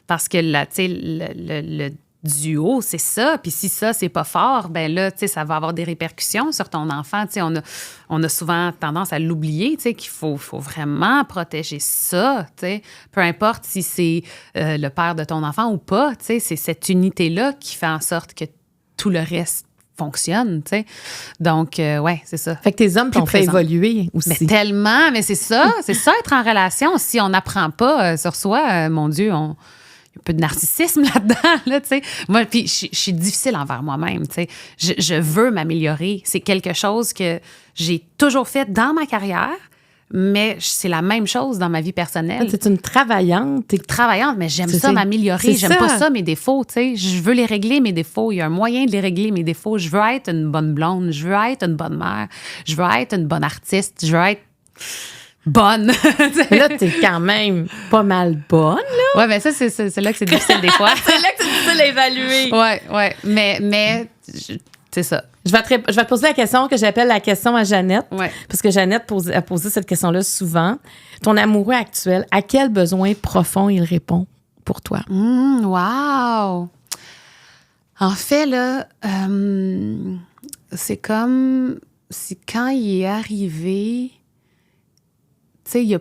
Speaker 1: parce que là, tu sais, le duo, c'est ça. Puis si ça, c'est pas fort, ben là, tu sais, ça va avoir des répercussions sur ton enfant. Tu sais, on a souvent tendance à l'oublier, tu sais, qu'il faut vraiment protéger ça, tu sais. Peu importe si c'est le père de ton enfant ou pas, tu sais, c'est cette unité-là qui fait en sorte que tout le reste fonctionne, tu sais. Donc, ouais, c'est ça.
Speaker 2: Fait que tes hommes t'ont fait évoluer aussi.
Speaker 1: Mais tellement, mais c'est ça être en relation. Si on n'apprend pas sur soi, mon Dieu, il y a un peu de narcissisme là-dedans, là, tu sais. Moi, puis je suis difficile envers moi-même, tu sais. Je veux m'améliorer. C'est quelque chose que j'ai toujours fait dans ma carrière, mais c'est la même chose dans ma vie personnelle.
Speaker 2: C'est une travaillante.
Speaker 1: Travaillante, mais j'aime ça m'améliorer. J'aime pas ça, mes défauts, tu sais. Je veux les régler, mes défauts. Il y a un moyen de les régler, mes défauts. Je veux être une bonne blonde. Je veux être une bonne mère. Je veux être une bonne artiste. Je veux être... bonne.
Speaker 2: Mais là, t'es quand même pas mal bonne, là.
Speaker 1: Ouais, mais ça, c'est là que c'est difficile des fois.
Speaker 2: C'est là que c'est difficile à évaluer.
Speaker 1: Ouais. Mais c'est ça.
Speaker 2: Je vais te poser la question que j'appelle la question à Jeannette.
Speaker 1: Ouais.
Speaker 2: Parce que Jeannette a posé cette question-là souvent. Ton amoureux actuel, à quel besoin profond il répond pour toi?
Speaker 1: Wow! En fait, là, c'est comme si quand il est arrivé... Tu sais, il n'y a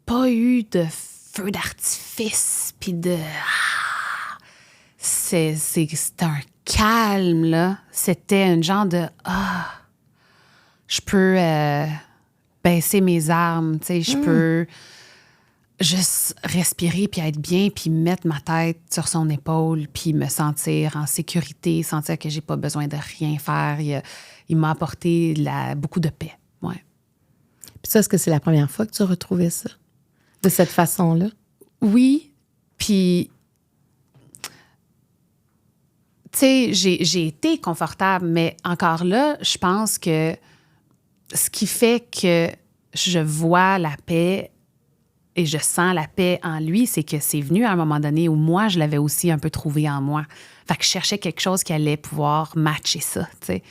Speaker 1: pas eu de feu d'artifice, puis de... C'est un calme, là. C'était un genre de... je peux baisser mes armes, tu sais, je peux juste respirer, puis être bien, puis mettre ma tête sur son épaule, puis me sentir en sécurité, sentir que j'ai pas besoin de rien faire. Il m'a apporté beaucoup de paix, ouais.
Speaker 2: Puis ça, est-ce que c'est la première fois que tu as retrouvé ça? De cette façon-là?
Speaker 1: Oui. Puis, tu sais, j'ai été confortable, mais encore là, je pense que ce qui fait que je vois la paix et je sens la paix en lui, c'est que c'est venu à un moment donné où moi, je l'avais aussi un peu trouvé en moi. Fait que je cherchais quelque chose qui allait pouvoir matcher ça, tu sais,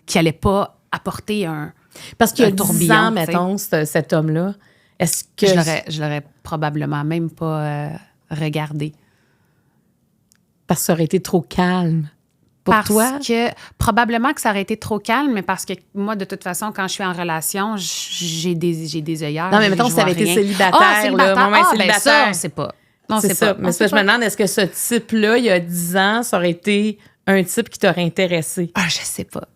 Speaker 1: qui allait pas apporter un...
Speaker 2: Parce qu'il y a 10 ans, mettons, cet homme-là, est-ce que...
Speaker 1: Je l'aurais probablement même pas regardé.
Speaker 2: Parce que ça aurait été trop calme.
Speaker 1: Parce
Speaker 2: toi?
Speaker 1: que probablement que ça aurait été trop calme, mais parce que moi, de toute façon, quand je suis en relation, j'ai des œillères.
Speaker 2: Non, mais mettons, si tu avais été célibataire,
Speaker 1: célibataire, ça, on sait pas.
Speaker 2: Non, c'est ça. Mais ça, je me demande, est-ce que ce type-là, il y a 10 ans, ça aurait été un type qui t'aurait intéressé?
Speaker 1: Ah, je sais pas.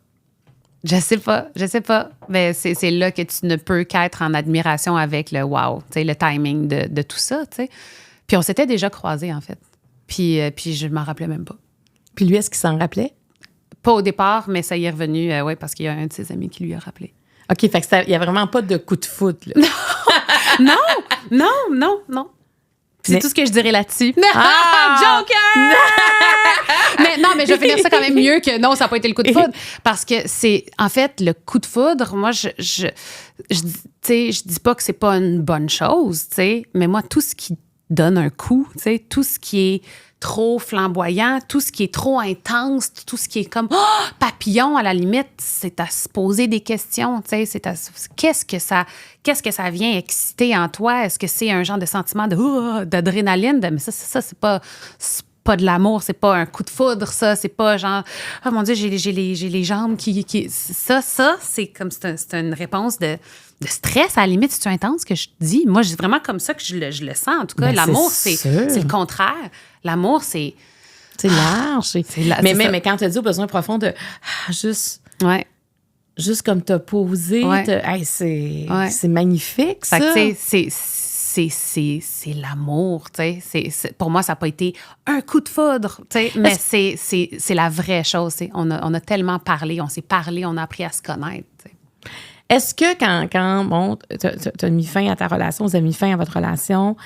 Speaker 1: Je sais pas. Mais c'est là que tu ne peux qu'être en admiration avec le wow, tu sais, le timing de tout ça, tu sais. Puis on s'était déjà croisés, en fait. Puis je m'en rappelais même pas.
Speaker 2: Puis lui, est-ce qu'il s'en rappelait?
Speaker 1: Pas au départ, mais ça y est revenu, oui, parce qu'il y a un de ses amis qui lui a rappelé.
Speaker 2: OK, fait que il n'y a vraiment pas de coup de foudre, là.
Speaker 1: Non. C'est tout ce que je dirais là-dessus.
Speaker 2: Joker!
Speaker 1: mais je vais finir ça quand même mieux que non, ça n'a pas été le coup de foudre. Parce que c'est, en fait, le coup de foudre, moi, je dis pas que c'est pas une bonne chose, tu sais, mais moi, tout ce qui donne un coup, tu sais, tout ce qui est trop flamboyant, tout ce qui est trop intense, tout ce qui est comme papillon à la limite, c'est à se poser des questions, tu sais, qu'est-ce que ça vient exciter en toi? Est-ce que c'est un genre de sentiment d'adrénaline? Mais ça c'est pas de l'amour, c'est pas un coup de foudre, ça, c'est pas genre oh mon Dieu, j'ai les jambes qui ça c'est comme c'est une réponse de stress à la limite, c'est intense que je te dis. Moi, c'est vraiment comme ça que je le sens. En tout cas, l'amour, c'est le contraire. L'amour, c'est
Speaker 2: large. Mais quand tu as dit au besoin profond de juste comme t'as posé, c'est magnifique, ça.
Speaker 1: Fait que, c'est l'amour, tu sais. Pour moi, ça n'a pas été un coup de foudre, tu sais, mais c'est la vraie chose. On a tellement parlé, on s'est parlé, on a appris à se connaître, t'sais.
Speaker 2: Est-ce que quand bon, tu as mis fin à ta relation, vous avez mis fin à votre relation,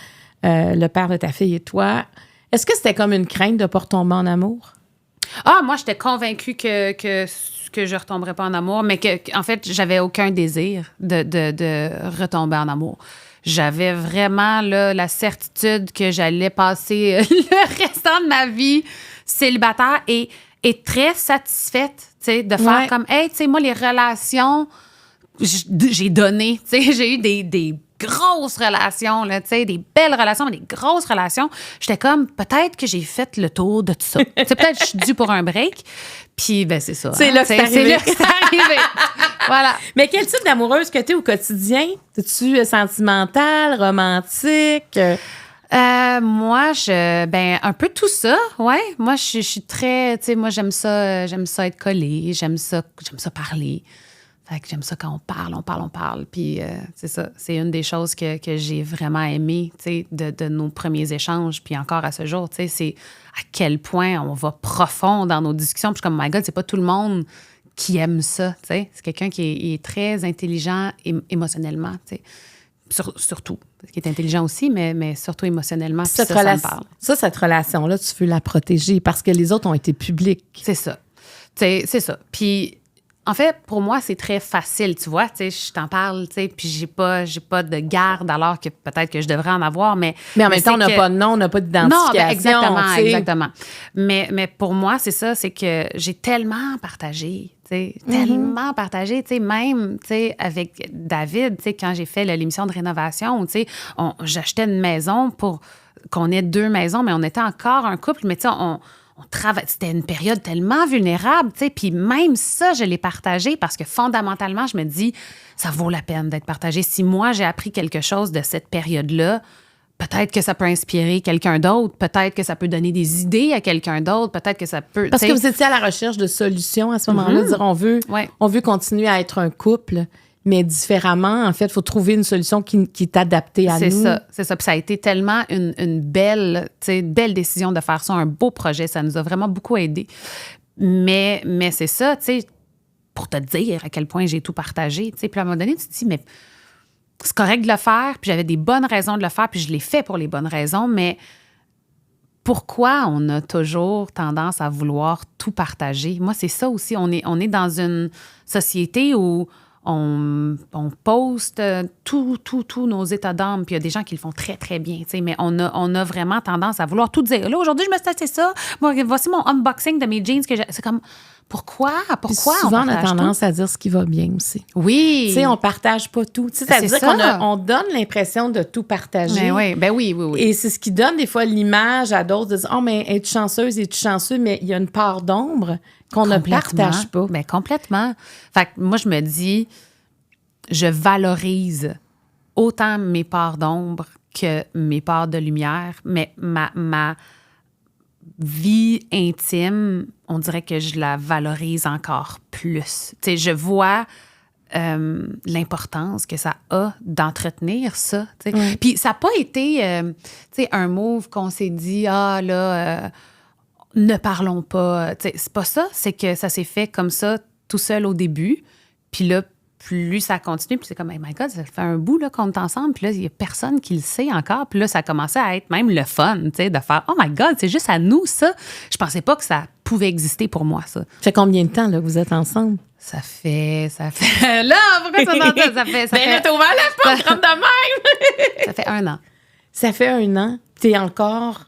Speaker 2: le père de ta fille et toi, est-ce que c'était comme une crainte de ne pas retomber en amour?
Speaker 1: Ah, moi, j'étais convaincue que je retomberais pas en amour, mais en fait, j'avais aucun désir de retomber en amour. J'avais vraiment là, la certitude que j'allais passer le restant de ma vie célibataire et très satisfaite, tu sais, de faire comme, hey, tu sais, moi, les relations, j'ai donné, tu sais, j'ai eu des grosses relations, là, tu sais, des belles relations, mais des grosses relations. J'étais comme, peut-être que j'ai fait le tour de tout ça. C'est peut-être que je suis due pour un break. Puis, ben c'est ça.
Speaker 2: C'est là que c'est arrivé.
Speaker 1: C'est là que c'est arrivé. Voilà.
Speaker 2: Mais quel type d'amoureuse que t'es au quotidien? Es-tu sentimentale, romantique?
Speaker 1: Moi, un peu tout ça, ouais. Moi, je suis très, tu sais, moi, j'aime ça être collée, j'aime ça parler. Fait que j'aime ça quand on parle. Puis c'est ça, c'est une des choses que j'ai vraiment aimé, tu sais, de nos premiers échanges. Puis encore à ce jour, tu sais, c'est à quel point on va profond dans nos discussions. Puis je suis comme, my God, c'est pas tout le monde qui aime ça, tu sais. C'est quelqu'un qui est très intelligent émotionnellement, tu sais. Surtout, qui est intelligent aussi, mais surtout émotionnellement. Puis ça me parle.
Speaker 2: Cette relation-là, tu veux la protéger parce que les autres ont été publics.
Speaker 1: C'est ça. Tu sais, c'est ça. Puis en fait, pour moi, c'est très facile, tu vois. Tu sais, je t'en parle, tu sais, puis j'ai pas de garde alors que peut-être que je devrais en avoir, mais
Speaker 2: en même temps, on n'a pas de nom, on n'a pas d'identification.
Speaker 1: Non, exactement. Mais pour moi, c'est ça, c'est que j'ai tellement partagé, tu sais, tellement partagé, tu sais, même, tu sais, avec David, tu sais, quand j'ai fait l'émission de rénovation, tu sais, j'achetais une maison pour qu'on ait 2 maisons, mais on était encore un couple, mais tu sais, on travaille. C'était une période tellement vulnérable, tu sais, puis même ça, je l'ai partagé parce que fondamentalement, je me dis, ça vaut la peine d'être partagé. Si moi, j'ai appris quelque chose de cette période-là, peut-être que ça peut inspirer quelqu'un d'autre, peut-être que ça peut donner des idées à quelqu'un d'autre, peut-être que ça peut...
Speaker 2: Parce que vous étiez à la recherche de solutions à ce moment-là, dire on veut continuer à être un couple, mais différemment, en fait, il faut trouver une solution qui est adaptée à nous.
Speaker 1: C'est ça. Puis ça a été tellement une belle décision de faire ça, un beau projet. Ça nous a vraiment beaucoup aidés. Mais c'est ça, tu sais, pour te dire à quel point j'ai tout partagé. Tu sais, puis à un moment donné, tu te dis, mais c'est correct de le faire, puis j'avais des bonnes raisons de le faire, puis je l'ai fait pour les bonnes raisons, mais pourquoi on a toujours tendance à vouloir tout partager? Moi, c'est ça aussi. On est dans une société où on poste tous nos états d'âme, puis il y a des gens qui le font très, très bien, tu sais, mais on a vraiment tendance à vouloir tout dire. Là, aujourd'hui, je me suis acheté ça. Moi, voici mon unboxing de mes jeans. C'est comme, Pourquoi
Speaker 2: Puis souvent, on a
Speaker 1: partage
Speaker 2: tendance à dire ce qui va bien aussi.
Speaker 1: tout? Oui.
Speaker 2: Tu sais, on partage pas tout. Tu sais, ça veut dire qu'on donne l'impression de tout partager.
Speaker 1: Oui.
Speaker 2: Et c'est ce qui donne des fois l'image à d'autres de dire « Oh, mais es-tu chanceuse, es-tu chanceux? » Mais il y a une part d'ombre qu'on ne partage pas.
Speaker 1: Ben complètement. Fait que moi, je me dis, je valorise autant mes parts d'ombre que mes parts de lumière, mais ma vie intime, on dirait que je la valorise encore plus. Tu sais, je vois l'importance que ça a d'entretenir ça. Tu sais.
Speaker 2: Oui.
Speaker 1: Puis ça n'a pas été tu sais, un move qu'on s'est dit, ne parlons pas. Tu sais, c'est pas ça, c'est que ça s'est fait comme ça tout seul au début. Puis là, plus ça continue, puis c'est comme, hey my God, ça fait un bout là, qu'on est ensemble, puis là, il n'y a personne qui le sait encore. Puis là, ça a commencé à être même le fun, tu sais, de faire, oh my God, c'est juste à nous, ça. Je pensais pas que ça pouvait exister pour moi, ça.
Speaker 2: Ça fait combien de temps là, que vous êtes ensemble?
Speaker 1: Ça fait... Là, pourquoi tu entends ça? Ça fait...
Speaker 2: Ben là, t'as ouvert la porte, rentre de même!
Speaker 1: Ça fait 1 an.
Speaker 2: Ça fait 1 an. T'es encore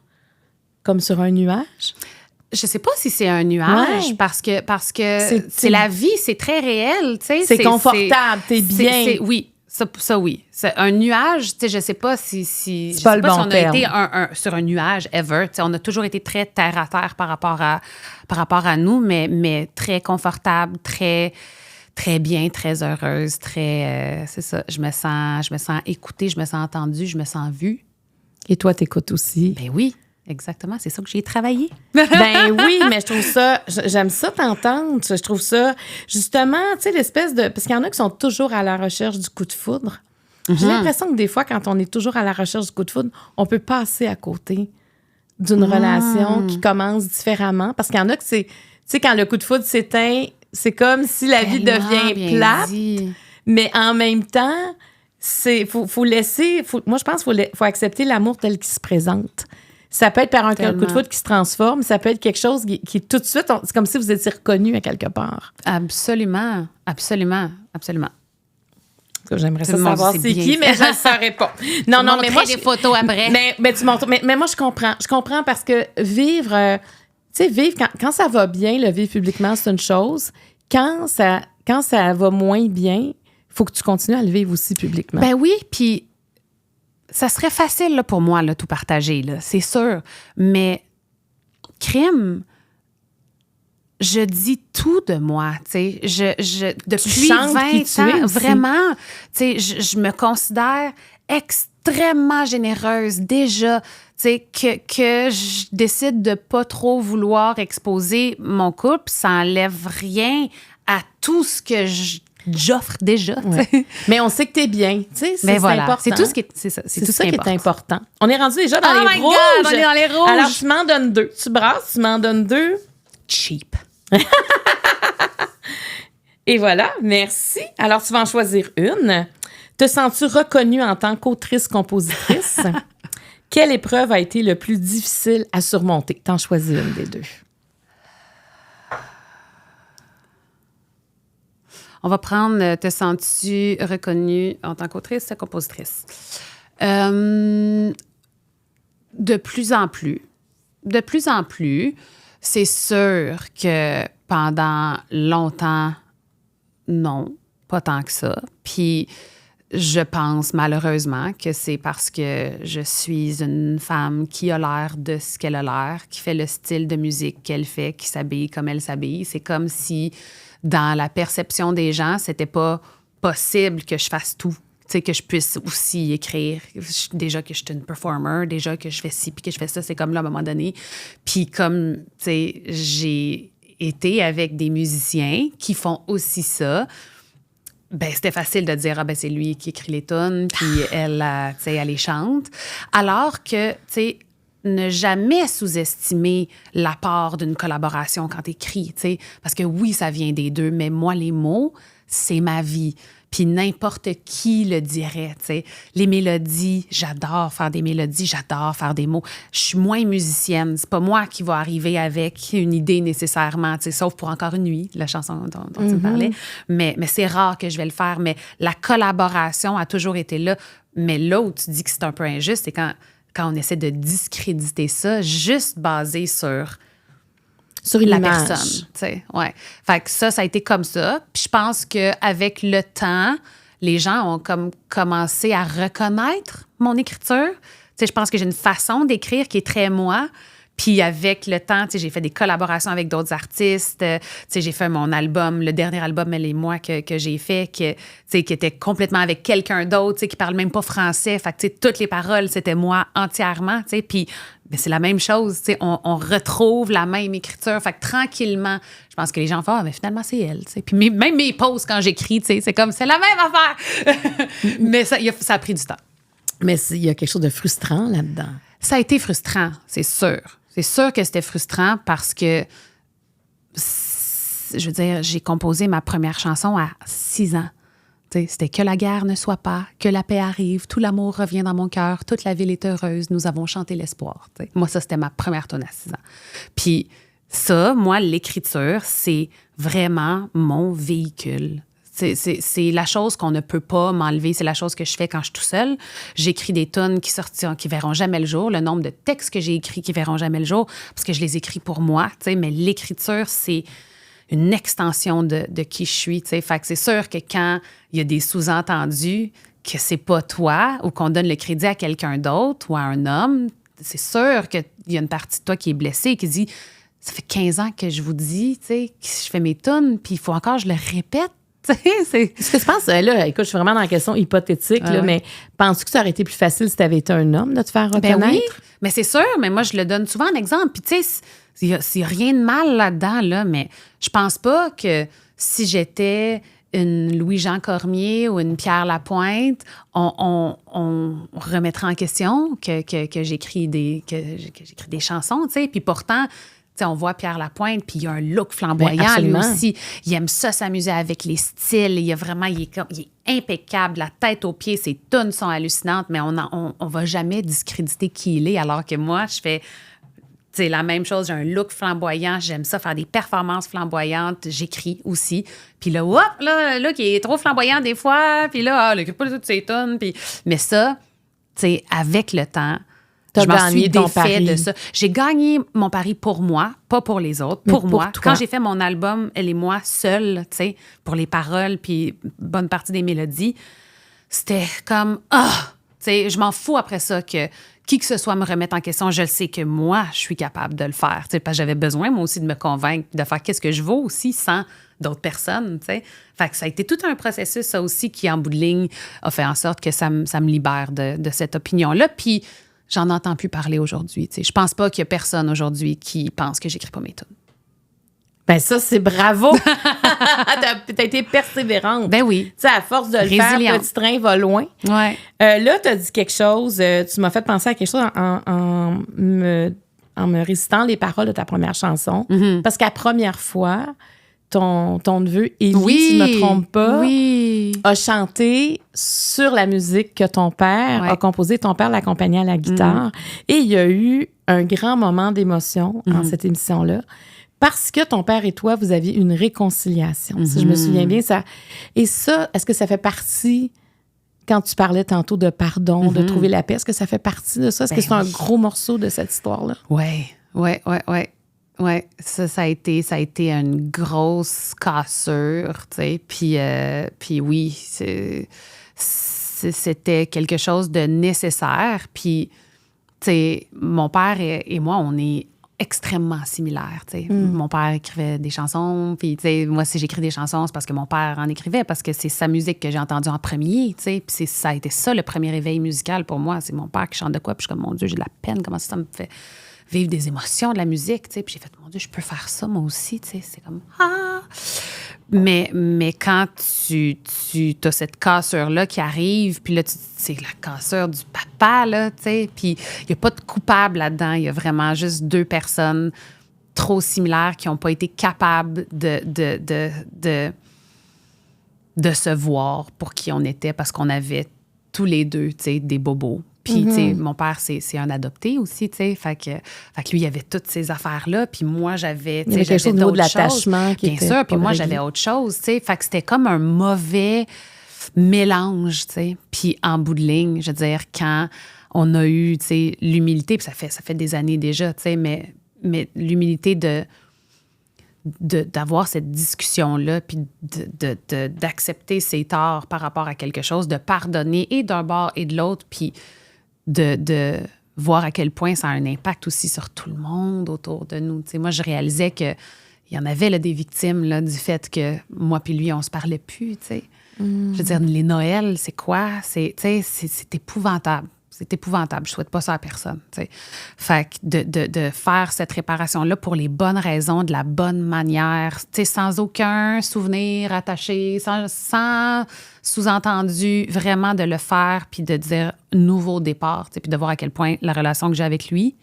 Speaker 2: comme sur un nuage?
Speaker 1: Je sais pas si c'est un nuage, parce que c'est la vie, c'est très réel, tu sais.
Speaker 2: C'est confortable, t'es bien.
Speaker 1: Oui, ça oui. C'est un nuage, tu sais, je sais pas si
Speaker 2: c'est pas le bon
Speaker 1: on
Speaker 2: terme.
Speaker 1: a été sur un nuage ever, tu sais, on a toujours été très terre à terre par rapport à nous, mais très confortable, très très bien, très heureuse, très c'est ça, je me sens écoutée, je me sens entendue, je me sens vue.
Speaker 2: Et toi, t'écoutes aussi.
Speaker 1: Ben oui. Exactement, c'est ça que j'ai travaillé.
Speaker 2: Ben oui, mais je trouve ça, j'aime ça t'entendre. Je trouve ça, justement, tu sais, l'espèce de... Parce qu'il y en a qui sont toujours à la recherche du coup de foudre. J'ai l'impression que des fois, quand on est toujours à la recherche du coup de foudre, on peut passer à côté d'une relation qui commence différemment. Parce qu'il y en a que c'est... Tu sais, quand le coup de foudre s'éteint, c'est comme si la vie devient plate. Dit. Mais en même temps, faut laisser... moi, je pense qu'il faut accepter l'amour tel qu'il se présente. Ça peut être par un coup de foudre qui se transforme, ça peut être quelque chose qui tout de suite, c'est comme si vous étiez reconnu à quelque part.
Speaker 1: Absolument.
Speaker 2: J'aimerais savoir c'est qui, mais je ne le saurais pas.
Speaker 1: Non, mais moi, des photos après.
Speaker 2: Mais tu montres. Mais moi, je comprends. Je comprends parce que vivre, tu sais, vivre, quand ça va bien, le vivre publiquement, c'est une chose. Quand ça va moins bien, il faut que tu continues à le vivre aussi publiquement.
Speaker 1: Ben oui, puis ça serait facile là, pour moi, là, tout partager, là, c'est sûr. Mais crime, je dis tout de moi, tu sais. Depuis 20 ans, vraiment, tu sais, je me considère extrêmement généreuse déjà, tu sais, que je décide de pas trop vouloir exposer mon couple, ça enlève rien à tout ce que j'offre déjà. Ouais.
Speaker 2: Mais on sait que t'es bien. C'est important.
Speaker 1: C'est tout ce qui est, c'est ça,
Speaker 2: c'est tout ça qui est important. On est rendu déjà dans les rouges.
Speaker 1: God, on est dans les rouges.
Speaker 2: Alors, tu m'en donnes 2. Tu brasses, tu m'en donnes 2.
Speaker 1: Cheap.
Speaker 2: Et voilà, merci. Alors, tu vas en choisir une. Te sens-tu reconnue en tant qu'autrice-compositrice? Quelle épreuve a été le plus difficile à surmonter? T'en choisis une des 2.
Speaker 1: On va prendre « Te sens-tu reconnue en tant qu'autrice, compositrice? » De plus en plus, c'est sûr que pendant longtemps, non, pas tant que ça. Puis je pense malheureusement que c'est parce que je suis une femme qui a l'air de ce qu'elle a l'air, qui fait le style de musique qu'elle fait, qui s'habille comme elle s'habille. C'est comme si... dans la perception des gens, c'était pas possible que je fasse tout. Tu sais, que je puisse aussi écrire. Déjà que je suis une performer, déjà que je fais ci, puis que je fais ça, c'est comme là, à un moment donné. Puis comme, tu sais, j'ai été avec des musiciens qui font aussi ça, ben c'était facile de dire, c'est lui qui écrit les tunes, puis elle, tu sais, elle les chante. Alors que, tu sais, ne jamais sous-estimer l'apport d'une collaboration quand t'écris, tu sais. Parce que oui, ça vient des 2, mais moi, les mots, c'est ma vie. Puis n'importe qui le dirait, tu sais. Les mélodies, j'adore faire des mélodies, j'adore faire des mots. Je suis moins musicienne. C'est pas moi qui va arriver avec une idée nécessairement, tu sais, sauf pour Encore une nuit, la chanson dont tu me parlais. Mais c'est rare que je vais le faire. Mais la collaboration a toujours été là. Mais là où tu dis que c'est un peu injuste, c'est quand on essaie de discréditer ça, juste basé sur
Speaker 2: sur une
Speaker 1: la
Speaker 2: image.
Speaker 1: personne, tu sais, ouais. Fait que ça a été comme ça. Puis je pense qu'avec le temps, les gens ont comme commencé à reconnaître mon écriture. Tu sais, je pense que j'ai une façon d'écrire qui est très moi. Puis avec le temps, tu sais, j'ai fait des collaborations avec d'autres artistes. Tu sais, j'ai fait mon album, le dernier album, Elle et moi, que j'ai fait, tu sais, qui était complètement avec quelqu'un d'autre, tu sais, qui parle même pas français. Fait que, tu sais, toutes les paroles, c'était moi entièrement, tu sais. Puis ben, c'est la même chose, tu sais, on retrouve la même écriture. Fait que tranquillement, je pense que les gens font, ah, mais finalement, c'est elle, tu sais. Puis même mes posts quand j'écris, tu sais, c'est comme, c'est la même affaire. Mais ça a pris du temps.
Speaker 2: Mais il y a quelque chose de frustrant là-dedans.
Speaker 1: Ça a été frustrant, c'est sûr. C'est sûr que c'était frustrant parce que, je veux dire, j'ai composé ma première chanson à 6 ans. T'sais, c'était « Que la guerre ne soit pas, que la paix arrive, tout l'amour revient dans mon cœur, toute la ville est heureuse, nous avons chanté l'espoir. » Moi, ça, c'était ma première tonne à 6 ans. Puis ça, moi, l'écriture, c'est vraiment mon véhicule. C'est la chose qu'on ne peut pas m'enlever. C'est la chose que je fais quand je suis tout seul. J'écris des tonnes qui verront jamais le jour. Le nombre de textes que j'ai écrits qui verront jamais le jour parce que je les écris pour moi. Mais l'écriture, c'est une extension de qui je suis. Fait que c'est sûr que quand il y a des sous-entendus que c'est pas toi ou qu'on donne le crédit à quelqu'un d'autre ou à un homme, c'est sûr qu'il y a une partie de toi qui est blessée et qui dit « Ça fait 15 ans que je vous dis que je fais mes tonnes, puis il faut encore que je le répète. »
Speaker 2: C'est... Ce que tu penses, là, écoute, je suis vraiment dans la question hypothétique, là, mais penses-tu que ça aurait été plus facile si tu avais été un homme de te faire reconnaître?
Speaker 1: Ben oui, mais c'est sûr, mais moi, je le donne souvent en exemple. Puis, tu sais, il n'y a rien de mal là-dedans, là, mais je pense pas que si j'étais une Louis-Jean Cormier ou une Pierre Lapointe, on remettrait en question que j'écris des chansons, tu sais. Puis pourtant... T'sais, on voit Pierre Lapointe, puis il a un look flamboyant, lui aussi. Il aime ça s'amuser avec les styles. Il est impeccable, la tête aux pieds. Ses tunes sont hallucinantes, mais on va jamais discréditer qui il est, alors que moi, je fais la même chose. J'ai un look flamboyant. J'aime ça, faire des performances flamboyantes. J'écris aussi. Puis là, hop, là, qui est trop flamboyant des fois. Puis là, il n'écrit pas toutes ses tunes. Mais ça, avec le temps... Je m'en suis défait de ça. J'ai gagné mon pari pour moi, pas pour les autres, pour moi. Quand j'ai fait mon album, Elle et moi, seule, tu sais, pour les paroles puis bonne partie des mélodies, c'était comme, tu sais, je m'en fous après ça que qui que ce soit me remette en question. Je sais que moi, je suis capable de le faire, tu sais, parce que j'avais besoin, moi aussi, de me convaincre, de faire qu'est-ce que je vaux aussi sans d'autres personnes, tu sais. Fait que ça a été tout un processus, ça aussi, qui, en bout de ligne, a fait en sorte que ça me libère de cette opinion-là. Puis, j'en entends plus parler aujourd'hui. Je pense pas qu'il y a personne aujourd'hui qui pense que j'écris pas mes tunes.
Speaker 2: Ben ça, c'est bravo! T'as été persévérante.
Speaker 1: Ben oui.
Speaker 2: Tu sais, à force de le faire, petit train va loin.
Speaker 1: Ouais.
Speaker 2: Là, t'as dit quelque chose, tu m'as fait penser à quelque chose en me récitant les paroles de ta première chanson. Mm-hmm. Parce qu'à première fois, ton neveu, Élie, si je ne me trompe pas, a chanté sur la musique que ton père a composée. Ton père l'accompagnait à la guitare. Et il y a eu un grand moment d'émotion en cette émission-là. Parce que ton père et toi, vous aviez une réconciliation. Si je me souviens bien, ça... Et ça, est-ce que ça fait partie, quand tu parlais tantôt de pardon, de trouver la paix, est-ce que ça fait partie de ça? Est-ce que c'est un gros morceau de cette histoire-là?
Speaker 1: Oui. Oui, ça a été une grosse cassure, tu sais. Puis oui, c'était quelque chose de nécessaire. Puis, tu sais, mon père et moi, on est extrêmement similaires, tu sais. Mon père écrivait des chansons, puis, tu sais, moi, si j'écris des chansons, c'est parce que mon père en écrivait, parce que c'est sa musique que j'ai entendue en premier, tu sais. Puis ça a été ça, le premier éveil musical pour moi. C'est mon père qui chante de quoi, puis je suis comme, mon Dieu, j'ai de la peine, comment ça me fait vivre des émotions, de la musique, tu sais. Puis j'ai fait, mon Dieu, je peux faire ça, moi aussi, tu sais. C'est comme, Mais quand tu as cette cassure-là qui arrive, puis là, c'est la cassure du papa, là, tu sais. Puis il n'y a pas de coupable là-dedans. Il y a vraiment juste deux personnes trop similaires qui n'ont pas été capables de se voir pour qui on était, parce qu'on avait tous les deux, tu sais, des bobos. Puis, tu sais, mon père, c'est un adopté aussi, tu sais. Fait que lui, il y avait toutes ces affaires-là. Puis moi, j'avais, tu sais,
Speaker 2: quelque chose de l'attachement qui
Speaker 1: bien sûr. Puis moi, j'avais autre chose, tu sais. Fait que c'était comme un mauvais mélange, tu sais. Puis en bout de ligne, je veux dire, quand on a eu, tu sais, l'humilité, puis ça fait des années déjà, tu sais, mais l'humilité de d'avoir cette discussion-là, puis d'accepter ses torts par rapport à quelque chose, de pardonner et d'un bord et de l'autre, puis de voir à quel point ça a un impact aussi sur tout le monde autour de nous. Tu sais, moi, je réalisais qu'il y en avait là, des victimes là, du fait que moi puis lui, on se parlait plus. Tu sais. Je veux dire, les Noëls, c'est quoi? C'est épouvantable. C'est épouvantable. Je souhaite pas ça à personne. Tu sais. Fait que de faire cette réparation-là pour les bonnes raisons, de la bonne manière, tu sais, sans aucun souvenir attaché, sans sous-entendu, vraiment de le faire puis de dire nouveau départ, tu sais, puis de voir à quel point la relation que j'ai avec lui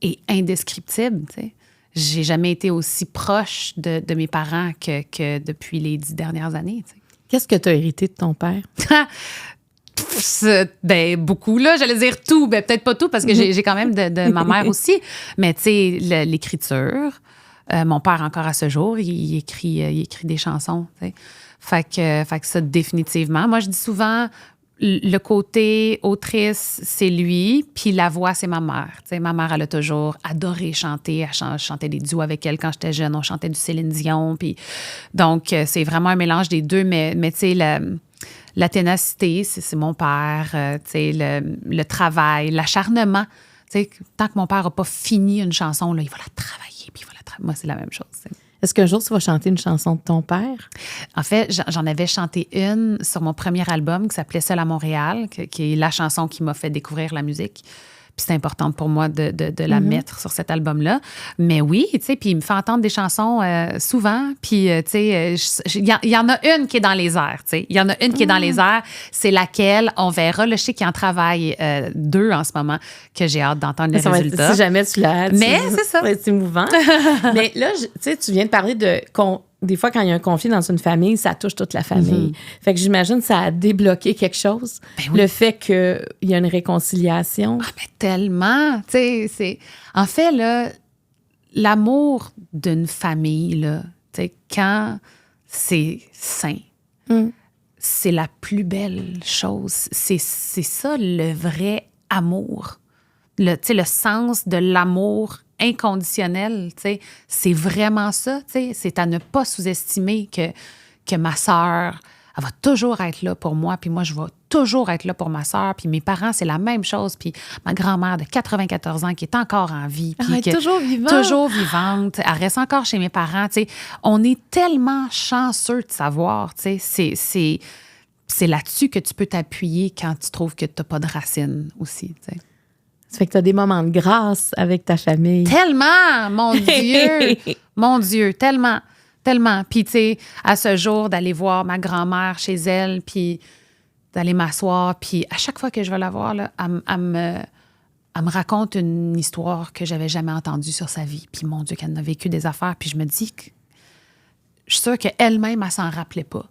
Speaker 1: est indescriptible. Tu sais. J'ai jamais été aussi proche de mes parents que depuis les 10 dernières années. Tu sais.
Speaker 2: Qu'est-ce que tu as hérité de ton père?
Speaker 1: Ben, beaucoup, là. J'allais dire tout. Ben, peut-être pas tout, parce que j'ai quand même de ma mère aussi. Mais, tu sais, l'écriture. Mon père, encore à ce jour, il écrit des chansons, tu sais. Fait que ça, définitivement. Moi, je dis souvent, le côté autrice, c'est lui, puis la voix, c'est ma mère. Tu sais, ma mère, elle a toujours adoré chanter. Elle chantait des duos avec elle quand j'étais jeune. On chantait du Céline Dion. Puis, donc, c'est vraiment un mélange des deux. Mais tu sais, la ténacité, c'est mon père. Tu sais, le travail, l'acharnement. Tu sais, tant que mon père n'a pas fini une chanson, là, il va la travailler, puis il va la travailler. Moi, c'est la même chose. T'sais.
Speaker 2: Est-ce qu'un jour, tu vas chanter une chanson de ton père?
Speaker 1: En fait, j'en avais chanté une sur mon premier album qui s'appelait « Seul à Montréal », qui est la chanson qui m'a fait découvrir la musique. Puis c'est important pour moi de la mettre sur cet album-là. Mais oui, tu sais, puis il me fait entendre des chansons souvent. Puis, tu sais, il y en a une qui est dans les airs, tu sais. Il y en a une qui est dans les airs. C'est laquelle, on verra. Là, je sais qu'il en travaille 2 en ce moment, que j'ai hâte d'entendre les résultats.
Speaker 2: Si jamais tu l'as.
Speaker 1: Mais c'est ça.
Speaker 2: C'est émouvant. Mais là, tu sais, tu viens de parler de... Des fois, quand il y a un conflit dans une famille, ça touche toute la famille. Fait que j'imagine que ça a débloqué quelque chose. Ben oui. Le fait qu'il y a une réconciliation.
Speaker 1: Ah, mais tellement! Tu sais, c'est... En fait, là, l'amour d'une famille, là, tu sais, quand c'est sain, c'est la plus belle chose. C'est ça, le vrai amour. Tu sais, le sens de l'amour inconditionnel, tu sais, c'est vraiment ça, tu sais, c'est à ne pas sous-estimer que ma sœur, elle va toujours être là pour moi, puis moi, je vais toujours être là pour ma sœur, puis mes parents, c'est la même chose, puis ma grand-mère de 94 ans qui est encore en vie. Puis
Speaker 2: elle est toujours vivante.
Speaker 1: Toujours vivante. Elle reste encore chez mes parents, tu sais. On est tellement chanceux de savoir, tu sais, c'est là-dessus que tu peux t'appuyer quand tu trouves que tu n'as pas de racines aussi, tu sais.
Speaker 2: Ça fait que tu as des moments de grâce avec ta famille.
Speaker 1: Tellement! Mon Dieu! Mon Dieu, tellement, tellement. Puis, tu sais, à ce jour, d'aller voir ma grand-mère chez elle, puis d'aller m'asseoir, puis à chaque fois que je vais la voir, là, elle me raconte une histoire que j'avais jamais entendue sur sa vie. Puis, mon Dieu, qu'elle en a vécu des affaires. Puis, je me dis que je suis sûre qu'elle-même, elle s'en rappelait pas.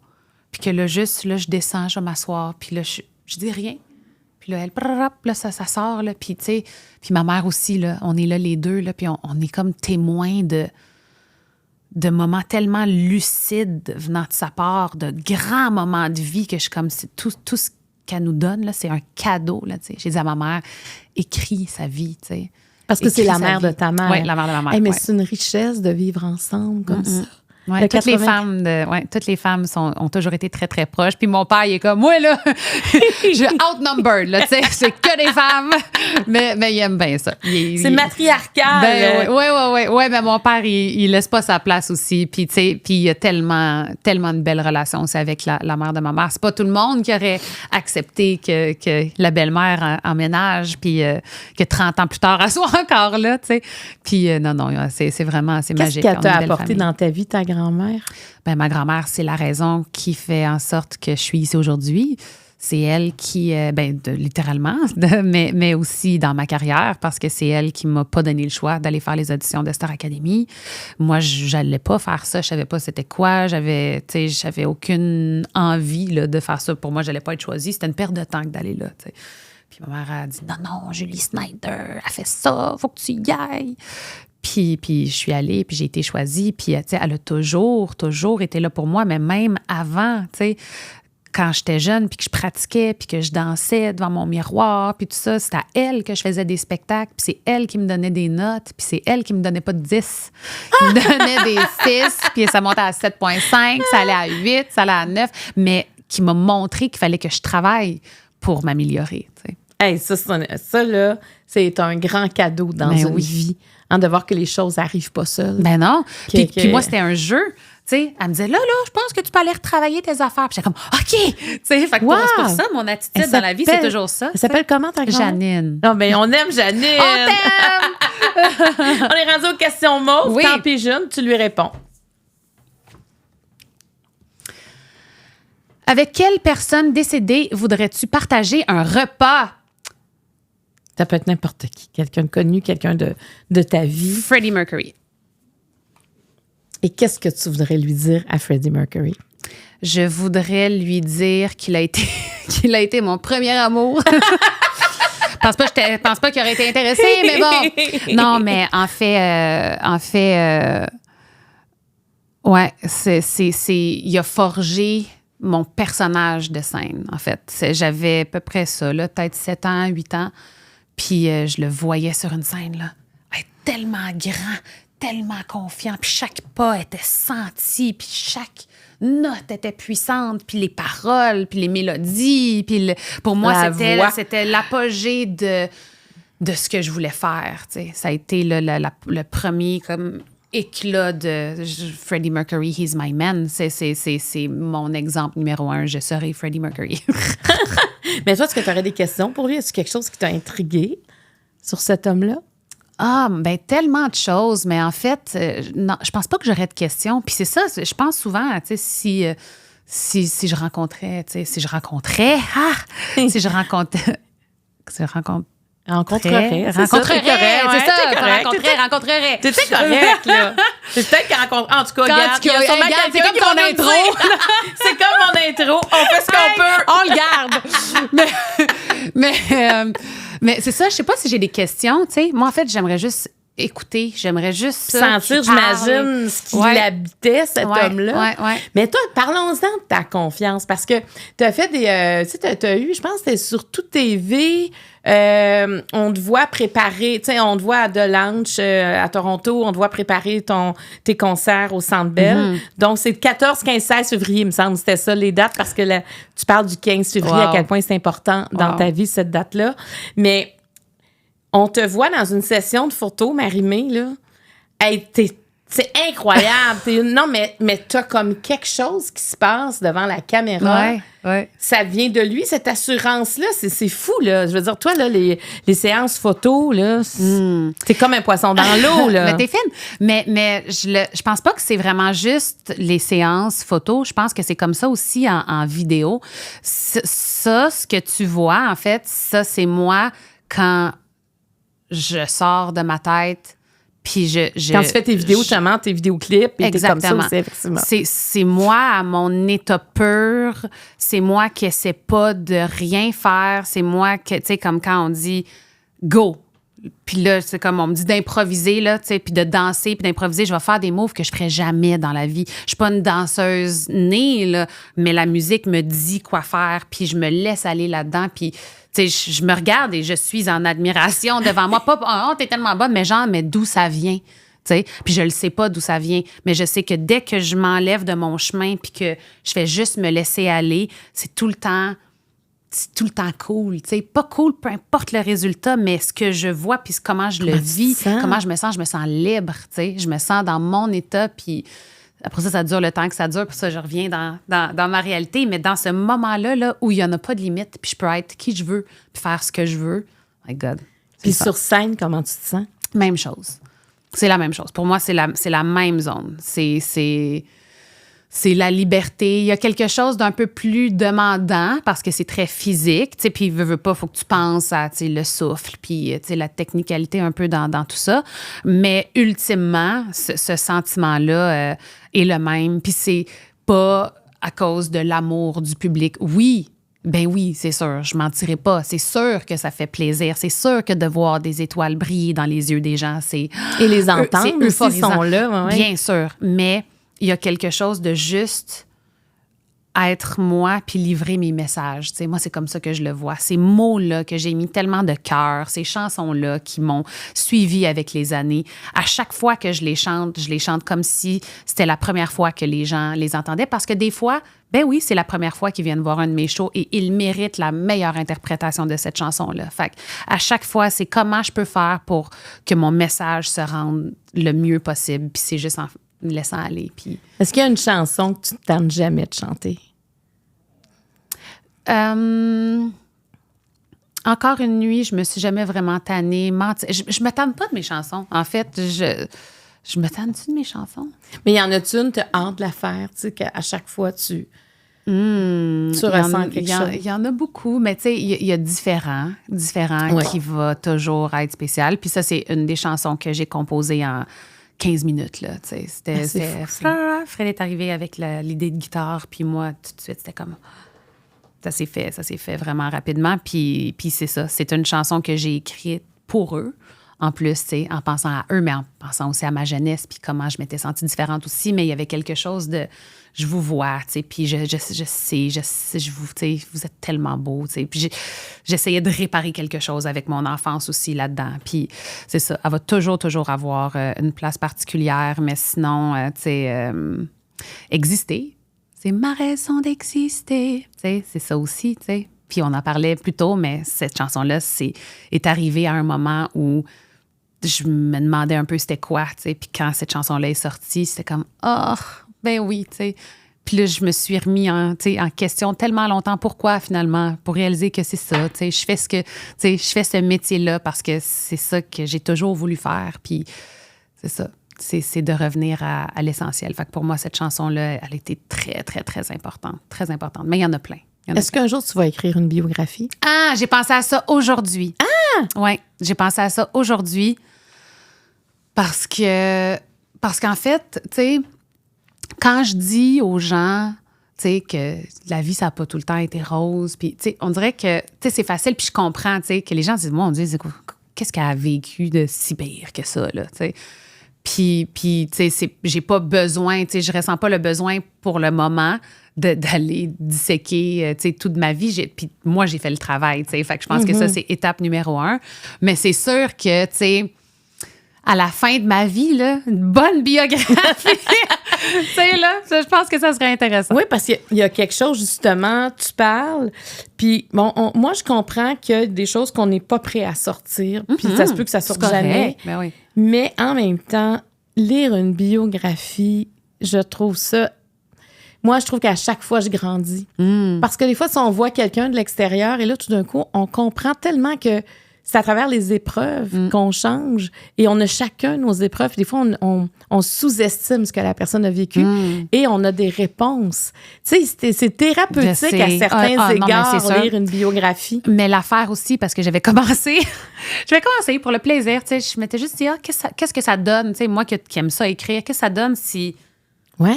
Speaker 1: Puis que là, juste, là, je descends, je vais m'asseoir, puis là, je dis rien. Puis là, là, ça sort, là. Puis, tu sais, puis ma mère aussi, là, on est là les deux, là, puis on est comme témoins de moments tellement lucides venant de sa part, de grands moments de vie que je suis comme, c'est tout ce qu'elle nous donne, là, c'est un cadeau, là, tu sais. J'ai dit à ma mère, écris sa vie, tu sais.
Speaker 2: Parce que c'est la mère de ta mère.
Speaker 1: Oui, la mère de ma mère.
Speaker 2: Hey, mais c'est une richesse de vivre ensemble comme ça.
Speaker 1: Ouais, toutes les femmes ont toujours été très, très proches. Puis mon père, il est comme, moi, là, je outnumbered, là, tu sais, c'est que des femmes. Mais il aime bien ça.
Speaker 2: C'est matriarcal.
Speaker 1: Ben, oui, mais mon père, il laisse pas sa place aussi. Puis, tu sais, puis il y a tellement de belles relations aussi avec la mère de ma mère. C'est pas tout le monde qui aurait accepté que la belle-mère emménage, puis que 30 ans plus tard, elle soit encore là, tu sais. Puis, non, c'est vraiment, c'est magique.
Speaker 2: Qu'est-ce qu'elle t'a apporté dans ta vie, ta grand-mère?
Speaker 1: Ben, ma grand-mère, c'est la raison qui fait en sorte que je suis ici aujourd'hui. C'est elle qui, littéralement, mais aussi dans ma carrière, parce que c'est elle qui m'a pas donné le choix d'aller faire les auditions de Star Academy. Moi, j'allais pas faire ça. Je savais pas c'était quoi. J'avais aucune envie là, de faire ça. Pour moi, j'allais pas être choisie. C'était une perte de temps que d'aller là, t'sais. Puis ma mère a dit, non, Julie Snyder, elle fait ça, faut que tu y ailles. Puis je suis allée, puis j'ai été choisie. Puis, tu sais, elle a toujours été là pour moi, mais même avant, tu sais, quand j'étais jeune, puis que je pratiquais, puis que je dansais devant mon miroir, puis tout ça, c'était à elle que je faisais des spectacles, puis c'est elle qui me donnait des notes, puis c'est elle qui me donnait pas de 10. Qui me donnait des 6, puis ça montait à 7,5, ça allait à 8, ça allait à 9, mais qui m'a montré qu'il fallait que je travaille pour m'améliorer, tu sais.
Speaker 2: Hey, ça, là, c'est un grand cadeau dans une vie, hein, de voir que les choses n'arrivent pas seules.
Speaker 1: Ben non. Puis moi, c'était un jeu. Tu sais, elle me disait, là, je pense que tu peux aller retravailler tes affaires. Puis j'étais comme, OK! Tu sais, fait que c'est pour ça, mon attitude dans la vie, c'est toujours ça.
Speaker 2: Elle s'appelle comment, ta grand-mère?
Speaker 1: Janine.
Speaker 2: Non, mais on aime Janine!
Speaker 1: On t'aime!
Speaker 2: On est rendu aux questions mauves.
Speaker 1: Oui.
Speaker 2: Tant pis, jeune, tu lui réponds.
Speaker 1: Avec quelle personne décédée voudrais-tu partager un repas?
Speaker 2: Ça peut être n'importe qui. Quelqu'un de connu, quelqu'un de ta vie.
Speaker 1: Freddie Mercury.
Speaker 2: Et qu'est-ce que tu voudrais lui dire à Freddie Mercury?
Speaker 1: Je voudrais lui dire qu'il a été mon premier amour. pense pas qu'il aurait été intéressé, mais bon. Non, mais en fait, ouais, il a forgé mon personnage de scène, en fait. J'avais à peu près ça, là, peut-être 7 ans, 8 ans. Puis je le voyais sur une scène, là. Tellement grand, tellement confiant. Puis chaque pas était senti, puis chaque note était puissante, puis les paroles, puis les mélodies. Puis pour moi, c'était l'apogée de ce que je voulais faire. Tu sais. Ça a été le premier comme éclat de Freddie Mercury, He's My Man. C'est mon exemple numéro 1. Je serai Freddie Mercury.
Speaker 2: Mais toi, est-ce que tu aurais des questions pour lui? Est-ce quelque chose qui t'a intrigué sur cet homme-là?
Speaker 1: Ah, ben tellement de choses, mais en fait, non, je pense pas que j'aurais de questions. Puis c'est ça, je pense souvent, tu sais, si je rencontrais, tu sais, si je rencontrais. C'est ça. Rencontrerais,
Speaker 2: T'étais correct, là. C'est peut-être qu'il rencontre. En tout cas, regarde,
Speaker 1: c'est comme ton intro.
Speaker 2: C'est comme mon intro. On fait ce qu'on peut.
Speaker 1: On le garde. Mais c'est ça, je sais pas si j'ai des questions, tu sais. Moi, en fait, j'aimerais juste écouter, j'aimerais juste
Speaker 2: sentir, j'imagine, ce qui l'habitait, cet homme-là.
Speaker 1: Ouais.
Speaker 2: Mais toi, parlons-en de ta confiance, parce que tu as fait des... tu sais, tu as eu, je pense que c'était sur Tout TV, on te voit préparer, tu sais, on te voit à Delanche, à Toronto, on te voit préparer tes concerts au Centre Bell. Mm-hmm. Donc, c'est 14, 15, 16 février, il me semble, c'était ça, les dates, parce que tu parles du 15 février, à quel point c'est important dans ta vie, cette date-là. Mais... on te voit dans une session de photos, Marie-Mé, là. Hey, c'est incroyable. Non, mais t'as comme quelque chose qui se passe devant la caméra.
Speaker 1: Ouais.
Speaker 2: Ça vient de lui, cette assurance-là. C'est fou, là. Je veux dire, toi, là, les séances photos, là, c'est comme un poisson dans l'eau, là.
Speaker 1: Mais t'es fine. Mais je pense pas que c'est vraiment juste les séances photos. Je pense que c'est comme ça aussi en vidéo. Ça, ce que tu vois, en fait, ça, c'est moi quand... je sors de ma tête, puis
Speaker 2: quand tu fais tes vidéos, justement, tes vidéoclips, et t'es comme ça aussi, effectivement.
Speaker 1: C'est moi à mon état pur, c'est moi qui essaie pas de rien faire, c'est moi qui, tu sais, comme quand on dit « go », puis là, c'est comme on me dit d'improviser, là, tu sais, puis de danser, puis d'improviser, je vais faire des moves que je ferais jamais dans la vie. Je suis pas une danseuse née, là, mais la musique me dit quoi faire, puis je me laisse aller là-dedans, puis... tu sais, je me regarde et je suis en admiration devant moi. Pas, oh, t'es tellement bonne, mais genre, mais d'où ça vient? Tu sais, puis je le sais pas d'où ça vient, mais je sais que dès que je m'enlève de mon chemin puis que je fais juste me laisser aller, c'est tout le temps cool. Tu sais, pas cool, peu importe le résultat, mais ce que je vois puis comment je le vis, comment je me sens libre. Tu sais, je me sens dans mon état puis... après ça dure le temps que ça dure, puis ça, je reviens dans ma réalité. Mais dans ce moment-là, là, où il n'y en a pas de limite, puis je peux être qui je veux, puis faire ce que je veux, my God.
Speaker 2: Puis sur scène, comment tu te sens?
Speaker 1: Même chose. C'est la même chose. Pour moi, c'est la même zone. C'est la liberté. Il y a quelque chose d'un peu plus demandant parce que c'est très physique, tu sais, puis veux pas, faut que tu penses à, tu sais, le souffle, puis, tu sais, la technicalité un peu dans tout ça. Mais ultimement, ce sentiment-là est le même. Puis c'est pas à cause de l'amour du public. Oui, ben oui, c'est sûr, je mentirai pas. C'est sûr que ça fait plaisir. C'est sûr que de voir des étoiles briller dans les yeux des gens, c'est...
Speaker 2: Et les entendre
Speaker 1: aussi,
Speaker 2: ils sont là. Ouais.
Speaker 1: Bien sûr, mais... il y a quelque chose de juste être moi puis livrer mes messages. Tu sais, moi, c'est comme ça que je le vois. Ces mots-là que j'ai mis tellement de cœur, ces chansons-là qui m'ont suivi avec les années, à chaque fois que je les chante comme si c'était la première fois que les gens les entendaient. Parce que des fois, ben oui, c'est la première fois qu'ils viennent voir un de mes shows et ils méritent la meilleure interprétation de cette chanson-là. Fait à chaque fois, c'est comment je peux faire pour que mon message se rende le mieux possible. Puis c'est juste en me laissant aller. Puis...
Speaker 2: Est-ce qu'il y a une chanson que tu ne tentes jamais de chanter?
Speaker 1: Encore une nuit, je me suis jamais vraiment tannée. Je me tanne pas de mes chansons. En fait, je me tanne-tu de mes chansons?
Speaker 2: Mais y en a-tu une, tu as hâte de la faire, tu sais, qu'à chaque fois, tu ressens quelque chose?
Speaker 1: Il y en a beaucoup, mais tu sais, il y a différents qui va toujours être spécial. Puis ça, c'est une des chansons que j'ai composées en 15 minutes, là, tu sais. C'était Fred est arrivé avec l'idée de guitare, puis moi, tout de suite, c'était comme... Ça s'est fait vraiment rapidement. Puis c'est ça. C'est une chanson que j'ai écrite pour eux. En plus, tu sais, en pensant à eux, mais en pensant aussi à ma jeunesse, puis comment je m'étais sentie différente aussi. Mais il y avait quelque chose de... Je vous vois, tu sais, puis je sais, vous, tu sais, vous êtes tellement beaux, tu sais. Puis j'essayais de réparer quelque chose avec mon enfance aussi là-dedans. Puis c'est ça. Elle va toujours avoir une place particulière, mais sinon, tu sais, exister. C'est ma raison d'exister. Tu sais, c'est ça aussi, tu sais. Puis on en parlait plus tôt, mais cette chanson-là est arrivée à un moment où je me demandais un peu c'était quoi, tu sais. Puis quand cette chanson-là est sortie, c'était comme « Oh, ben oui, tu sais. » Puis là, je me suis remis en question tellement longtemps. Pourquoi, finalement? Pour réaliser que c'est ça, tu sais. Je fais ce métier-là parce que c'est ça que j'ai toujours voulu faire. Puis c'est ça. C'est de revenir à l'essentiel. Fait que pour moi, cette chanson-là, elle a été très, très, très importante. Très importante. Mais il y en a plein.
Speaker 2: Est-ce qu'un jour, tu vas écrire une biographie?
Speaker 1: Ah, j'ai pensé à ça aujourd'hui. Ah! Oui, j'ai pensé à ça aujourd'hui parce qu'en fait, tu sais, quand je dis aux gens, tu sais, que la vie, ça n'a pas tout le temps été rose, puis, tu sais, on dirait que, tu sais, c'est facile, puis je comprends, tu sais, que les gens disent, mon Dieu, qu'est-ce qu'elle a vécu de si pire que ça, là, tu sais. Puis tu sais, j'ai pas besoin, tu sais, je ressens pas le besoin pour le moment d'aller disséquer, tu sais, toute ma vie. Puis moi, j'ai fait le travail, tu sais. Fait que je pense que ça, c'est étape numéro 1. Mais c'est sûr que, tu sais, à la fin de ma vie, là, une bonne biographie, tu sais, là, je pense que ça serait intéressant.
Speaker 2: Oui, parce qu'il y a quelque chose, justement, tu parles, puis bon, moi, je comprends qu'il y a des choses qu'on n'est pas prêt à sortir, puis ça se peut que ça sorte jamais.
Speaker 1: Ben oui.
Speaker 2: Mais en même temps, lire une biographie, je trouve ça... Moi, je trouve qu'à chaque fois, je grandis. Parce que des fois, si on voit quelqu'un de l'extérieur, et là, tout d'un coup, on comprend tellement que c'est à travers les épreuves qu'on change. Et on a chacun nos épreuves. Des fois, on sous-estime ce que la personne a vécu et on a des réponses. Tu sais, c'est thérapeutique à certains égards, lire une biographie.
Speaker 1: Mais l'affaire aussi, parce que j'avais commencé pour le plaisir. Tu sais, je m'étais juste dit, qu'est-ce que ça donne? Tu sais, moi qui aime ça écrire, qu'est-ce que ça donne si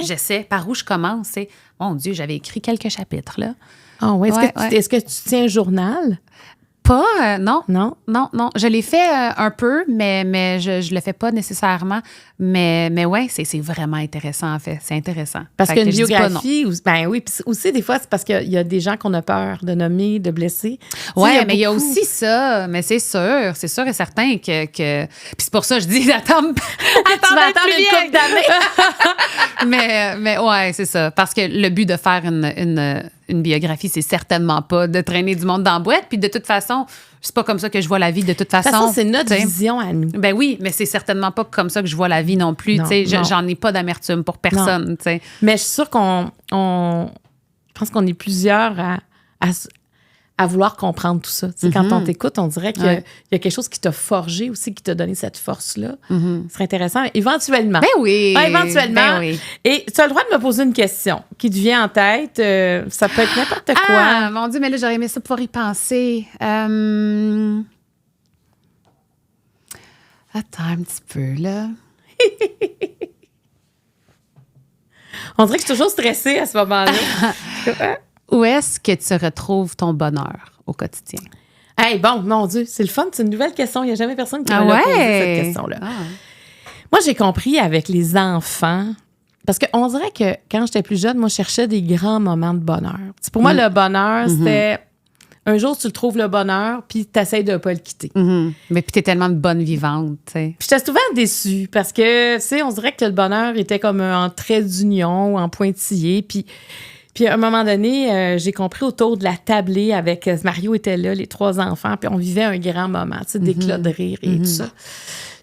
Speaker 1: j'essaie par où je commence? Tu sais, mon Dieu, j'avais écrit quelques chapitres, là.
Speaker 2: Ah oui. Est-ce que tu tiens un journal?
Speaker 1: Pas, non. Non. Je l'ai fait un peu, mais je le fais pas nécessairement. Mais ouais, c'est vraiment intéressant, en fait. C'est intéressant.
Speaker 2: Parce qu'une biographie, ben oui, puis aussi, des fois, c'est parce qu'il y a des gens qu'on a peur de nommer, de blesser.
Speaker 1: Oui, mais il y a aussi ça. Mais c'est sûr et certain que... Puis c'est pour ça que je dis, attends
Speaker 2: tu vas attendre une couple
Speaker 1: d'années. mais ouais, c'est ça. Parce que le but de faire une biographie, c'est certainement pas de traîner du monde dans la boîte. Puis de toute façon, c'est pas comme ça que je vois la vie de toute façon.
Speaker 2: De toute façon, c'est notre vision à nous.
Speaker 1: Ben oui, mais c'est certainement pas comme ça que je vois la vie non plus. Non. J'en ai pas d'amertume pour personne. T'sais.
Speaker 2: Mais je suis sûre je pense qu'on est plusieurs à vouloir comprendre tout ça. Quand on t'écoute, on dirait qu'il y a quelque chose qui t'a forgé aussi, qui t'a donné cette force-là. Ce serait intéressant. Éventuellement.
Speaker 1: Ben oui.
Speaker 2: Éventuellement.
Speaker 1: Ben oui.
Speaker 2: Et tu as le droit de me poser une question qui te vient en tête. Ça peut être n'importe quoi.
Speaker 1: Ah, mon Dieu, mais là, j'aurais aimé ça pouvoir y penser. Attends un petit peu, là.
Speaker 2: On dirait que je suis toujours stressée à ce moment-là.
Speaker 1: Où est-ce que tu retrouves ton bonheur au quotidien?
Speaker 2: Hey, bon, mon Dieu, c'est le fun. C'est une nouvelle question. Il n'y a jamais personne qui m'a posé cette question-là. Moi, j'ai compris avec les enfants parce qu'on dirait que quand j'étais plus jeune, moi, je cherchais des grands moments de bonheur. T'sais, pour moi, le bonheur, c'était un jour, tu le trouves le bonheur, puis tu essaies de ne pas le quitter.
Speaker 1: Mais puis tu es tellement de bonne vivante, tu sais.
Speaker 2: Puis j'étais souvent déçue parce que, tu sais, on dirait que le bonheur était comme en trait d'union ou en pointillé. Puis à un moment donné, j'ai compris autour de la tablée avec Mario était là, les 3 enfants, puis on vivait un grand moment, tu sais, d'éclat de rire et tout ça.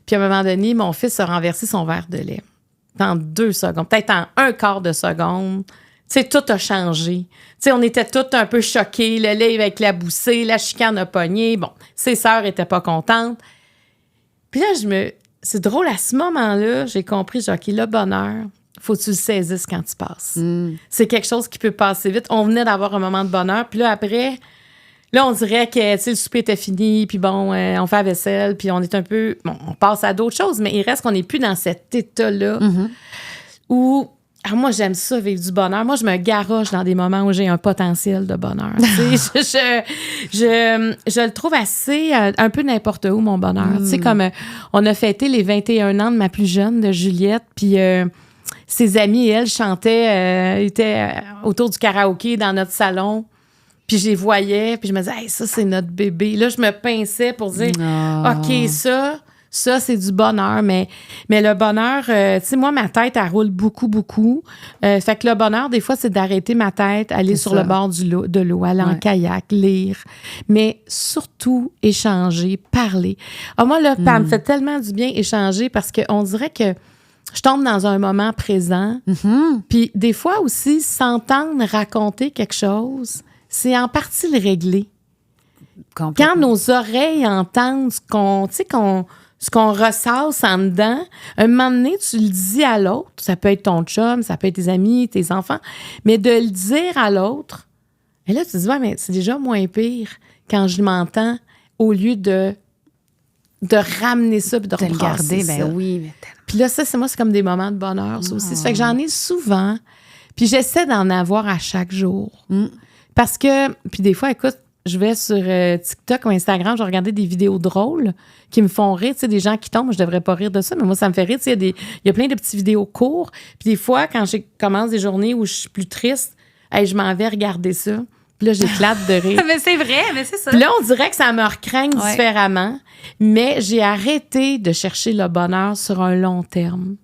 Speaker 2: Puis à un moment donné, mon fils a renversé son verre de lait. En 2 secondes, peut-être en 1/4 de seconde. Tu sais, tout a changé. Tu sais, on était tous un peu choqués. Le lait avec la boussée, la chicane a pogné. Bon, ses sœurs étaient pas contentes. Puis là, c'est drôle, à ce moment-là, j'ai compris, OK, le bonheur, faut que tu le saisisses quand tu passes. C'est quelque chose qui peut passer vite. On venait d'avoir un moment de bonheur. Puis là, après, là, on dirait que, tu sais, le souper était fini, puis bon, on fait la vaisselle, puis on est un peu... Bon, on passe à d'autres choses, mais il reste qu'on n'est plus dans cet état-là où... Alors moi, j'aime ça, vivre du bonheur. Moi, je me garoche dans des moments où j'ai un potentiel de bonheur. Tu sais, je le trouve assez... un peu n'importe où, mon bonheur. Tu sais, comme on a fêté les 21 ans de ma plus jeune, de Juliette, puis... ses amis et elle chantaient, étaient autour du karaoké dans notre salon. Puis je les voyais, puis je me disais, hey, ça, c'est notre bébé. Là, je me pinçais pour dire, OK, ça, c'est du bonheur. Mais le bonheur, tu sais, moi, ma tête, elle roule beaucoup, beaucoup. Fait que le bonheur, des fois, c'est d'arrêter ma tête, aller sur le bord de l'eau, aller en kayak, lire. Mais surtout, échanger, parler. Moi, là, ça me fait tellement du bien échanger parce qu'on dirait que je tombe dans un moment présent. Puis des fois aussi, s'entendre raconter quelque chose, c'est en partie le régler. Quand nos oreilles entendent ce qu'on ressasse en dedans, un moment donné, tu le dis à l'autre. Ça peut être ton chum, ça peut être tes amis, tes enfants. Mais de le dire à l'autre, et là, tu te dis, ouais, mais c'est déjà moins pire quand je m'entends au lieu de ramener ça puis de regarder ça.
Speaker 1: Ben oui, mais
Speaker 2: puis là, ça, c'est comme des moments de bonheur, ça aussi. Ça fait que j'en ai souvent. Puis j'essaie d'en avoir à chaque jour. Parce que, puis des fois, écoute, je vais sur TikTok ou Instagram, je vais regarder des vidéos drôles qui me font rire. Tu sais, des gens qui tombent, je devrais pas rire de ça, mais moi, ça me fait rire. Tu sais, il y a plein de petites vidéos courtes. Puis des fois, quand je commence des journées où je suis plus triste, je m'en vais regarder ça. Puis là, j'éclate de rire.
Speaker 1: Mais c'est vrai, mais c'est ça.
Speaker 2: Puis là, on dirait que ça me recraigne différemment. Mais j'ai arrêté de chercher le bonheur sur un long terme.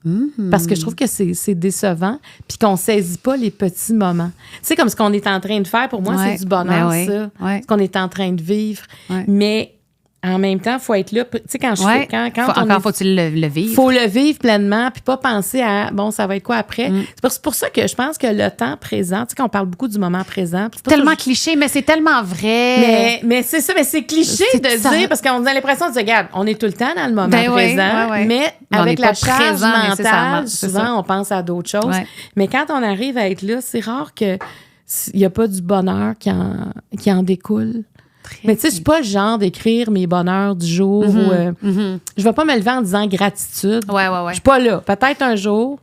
Speaker 2: Parce que je trouve que c'est décevant. Puis qu'on saisit pas les petits moments. Tu sais, comme ce qu'on est en train de faire, pour moi, c'est du bonheur, ça. Ce qu'on est en train de vivre. Mais... en même temps, il faut être là. Tu sais, quand je fais...
Speaker 1: faut-il le vivre?
Speaker 2: Il faut le vivre pleinement, puis pas penser à, bon, ça va être quoi après? C'est pour ça que je pense que le temps présent, tu sais, qu'on parle beaucoup du moment présent.
Speaker 1: C'est tellement cliché, mais c'est tellement vrai.
Speaker 2: Mais c'est ça, mais c'est cliché de dire, parce qu'on a l'impression de dire, regarde, on est tout le temps dans le moment présent, mais avec la charge mentale, souvent, on pense à d'autres choses. Mais quand on arrive à être là, c'est rare qu'il n'y a pas du bonheur qui en découle. Mais tu sais, je suis pas le genre d'écrire mes bonheurs du jour. Je vais pas me lever en disant gratitude. Je suis pas là. Peut-être un jour,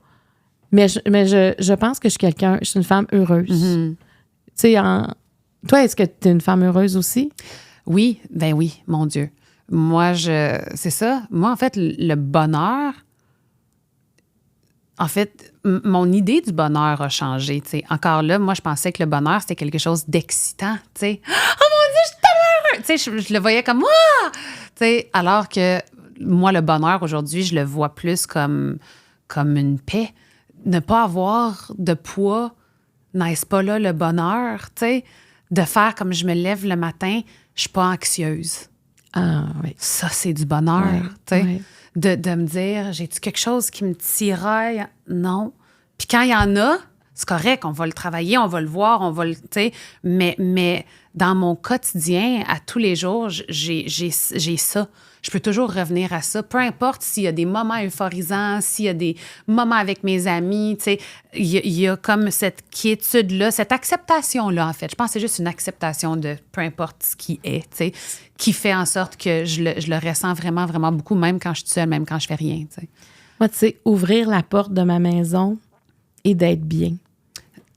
Speaker 2: mais je pense que je suis une femme heureuse. Tu sais, toi, est-ce que tu es une femme heureuse aussi?
Speaker 1: Oui, ben oui, mon Dieu. Moi, c'est ça. Moi, en fait, le bonheur... En fait, mon idée du bonheur a changé. T'sais. Encore là, moi, je pensais que le bonheur, c'était quelque chose d'excitant. T'sais. Oh mon Dieu, je suis tellement heureux! T'sais, je le voyais comme « T'sais, alors que moi, le bonheur, aujourd'hui, je le vois plus comme une paix. Ne pas avoir de poids, n'est-ce pas là le bonheur? T'sais? De faire comme je me lève le matin, je suis pas anxieuse.
Speaker 2: Ah oui.
Speaker 1: Ça, c'est du bonheur. De me dire, j'ai-tu quelque chose qui me tiraille? Non. Puis quand il y en a, c'est correct, on va le travailler, on va le voir, on va le... Mais dans mon quotidien, à tous les jours, j'ai ça. Je peux toujours revenir à ça. Peu importe s'il y a des moments euphorisants, s'il y a des moments avec mes amis, il y a comme cette quiétude-là, cette acceptation-là, en fait. Je pense que c'est juste une acceptation de peu importe ce qui est, qui fait en sorte que je le ressens vraiment, vraiment beaucoup, même quand je suis seule, même quand je fais rien,
Speaker 2: Moi, tu sais, ouvrir la porte de ma maison et d'être bien.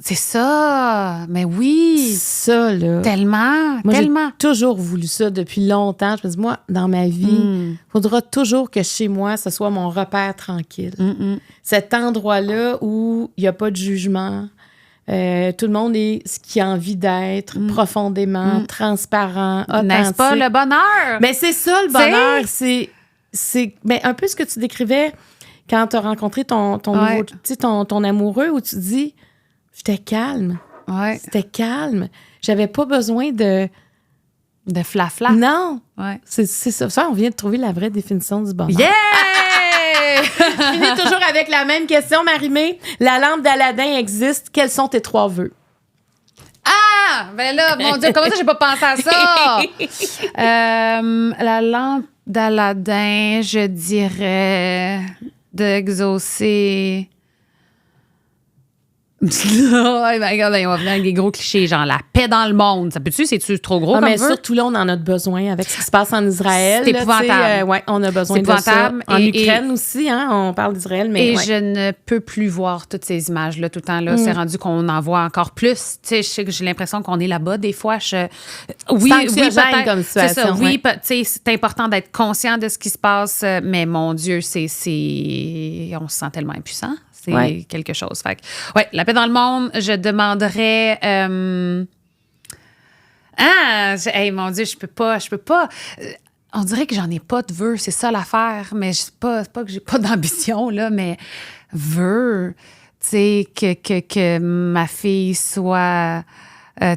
Speaker 1: C'est ça. Mais oui.
Speaker 2: Ça, là.
Speaker 1: Tellement,
Speaker 2: Moi,
Speaker 1: tellement.
Speaker 2: j'ai toujours voulu ça depuis longtemps. Je me dis, moi, dans ma vie, il faudra toujours que chez moi, ce soit mon repère tranquille. Cet endroit-là où il n'y a pas de jugement. Tout le monde est ce qu'il a envie d'être, profondément, transparent, authentique.
Speaker 1: N'est-ce pas le bonheur?
Speaker 2: Mais c'est ça, le bonheur. C'est un peu ce que tu décrivais quand tu as rencontré ton amoureux, où tu dis, j'étais calme.
Speaker 1: Ouais.
Speaker 2: C'était calme. J'avais pas besoin de
Speaker 1: flafla.
Speaker 2: Non.
Speaker 1: Ouais.
Speaker 2: C'est ça. Ça, on vient de trouver la vraie définition du bonheur.
Speaker 1: Yeah!
Speaker 2: Je finis toujours avec la même question, Marie-Mé. La lampe d'Aladin existe. Quels sont tes 3 vœux?
Speaker 1: Ah! Ben là, mon Dieu, comment ça, j'ai pas pensé à ça? La lampe d'Aladin, je dirais d'exaucer... Oh my God, on va venir avec des gros clichés, genre la paix dans le monde. Ça peut-tu? C'est-tu trop gros comme
Speaker 2: mais
Speaker 1: vœu?
Speaker 2: surtout là, on en a besoin avec ce qui se passe en Israël.
Speaker 1: C'est épouvantable.
Speaker 2: Ouais, on a besoin de ça. En Ukraine aussi, hein, on parle d'Israël. Mais
Speaker 1: je ne peux plus voir toutes ces images-là tout le temps. Là. C'est rendu qu'on en voit encore plus. Tu sais, j'ai l'impression qu'on est là-bas. Des fois, oui, peut-être.
Speaker 2: Comme situation,
Speaker 1: c'est ça, oui, c'est important d'être conscient de ce qui se passe, mais mon Dieu, on se sent tellement impuissant. C'est quelque chose. Fait que, la paix dans le monde, je demanderais... mon Dieu, je peux pas. On dirait que j'en ai pas de vœux, c'est ça l'affaire. Mais c'est pas que j'ai pas d'ambition, là, mais vœux, tu sais, que ma fille soit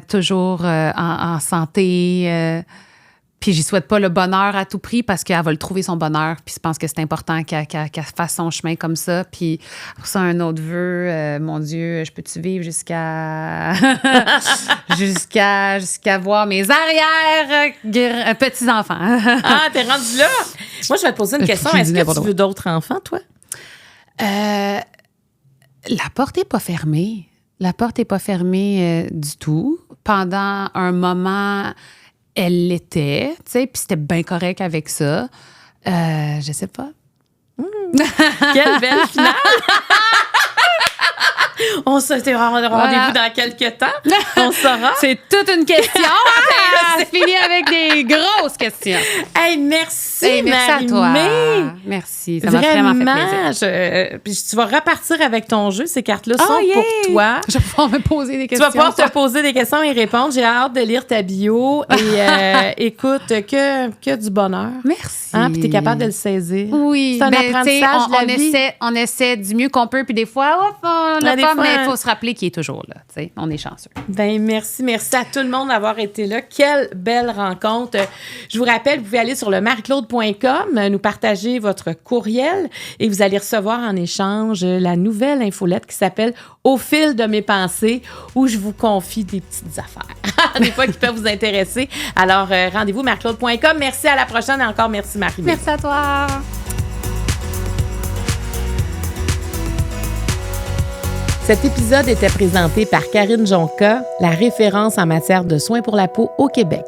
Speaker 1: toujours en santé... Puis j'y souhaite pas le bonheur à tout prix parce qu'elle va le trouver son bonheur. Puis je pense que c'est important qu'elle fasse son chemin comme ça. Puis pour ça, un autre vœu, mon Dieu, je peux-tu vivre jusqu'à voir mes arrières petits-enfants?
Speaker 2: Ah, t'es rendu là? Moi, je vais te poser une question. Est-ce que tu veux d'autres enfants, toi?
Speaker 1: La porte n'est pas fermée. La porte n'est pas fermée du tout. Pendant un moment... Elle l'était, tu sais, puis c'était bien correct avec ça. Je sais pas.
Speaker 2: Quelle belle finale! On se fait rendez-vous dans quelques temps. On saura.
Speaker 1: C'est toute une question. C'est fini avec des grosses questions.
Speaker 2: Hey, merci,
Speaker 1: merci à toi. Merci. Ça m'a vraiment fait plaisir.
Speaker 2: Puis tu vas repartir avec ton jeu. Ces cartes-là sont pour toi.
Speaker 1: Je vais pouvoir me poser des questions.
Speaker 2: Tu vas pouvoir te poser des questions et répondre. J'ai hâte de lire ta bio. Et écoute, que du bonheur.
Speaker 1: Merci.
Speaker 2: Hein, puis tu es capable de le saisir.
Speaker 1: Oui.
Speaker 2: C'est un apprentissage de la vie.
Speaker 1: On essaie du mieux qu'on peut. Puis des fois, mais il faut se rappeler qu'il est toujours là. T'sais, on est chanceux.
Speaker 2: Ben merci à tout le monde d'avoir été là. Quelle belle rencontre. Je vous rappelle, vous pouvez aller sur le marieclaude.com, nous partager votre courriel et vous allez recevoir en échange la nouvelle infolette qui s'appelle « Au fil de mes pensées » où je vous confie des petites affaires, des fois qui peuvent vous intéresser. Alors, rendez-vous marieclaude.com. Merci, à la prochaine et encore merci Marie.
Speaker 1: Merci à toi.
Speaker 2: Cet épisode était présenté par Karine Jonca, la référence en matière de soins pour la peau au Québec.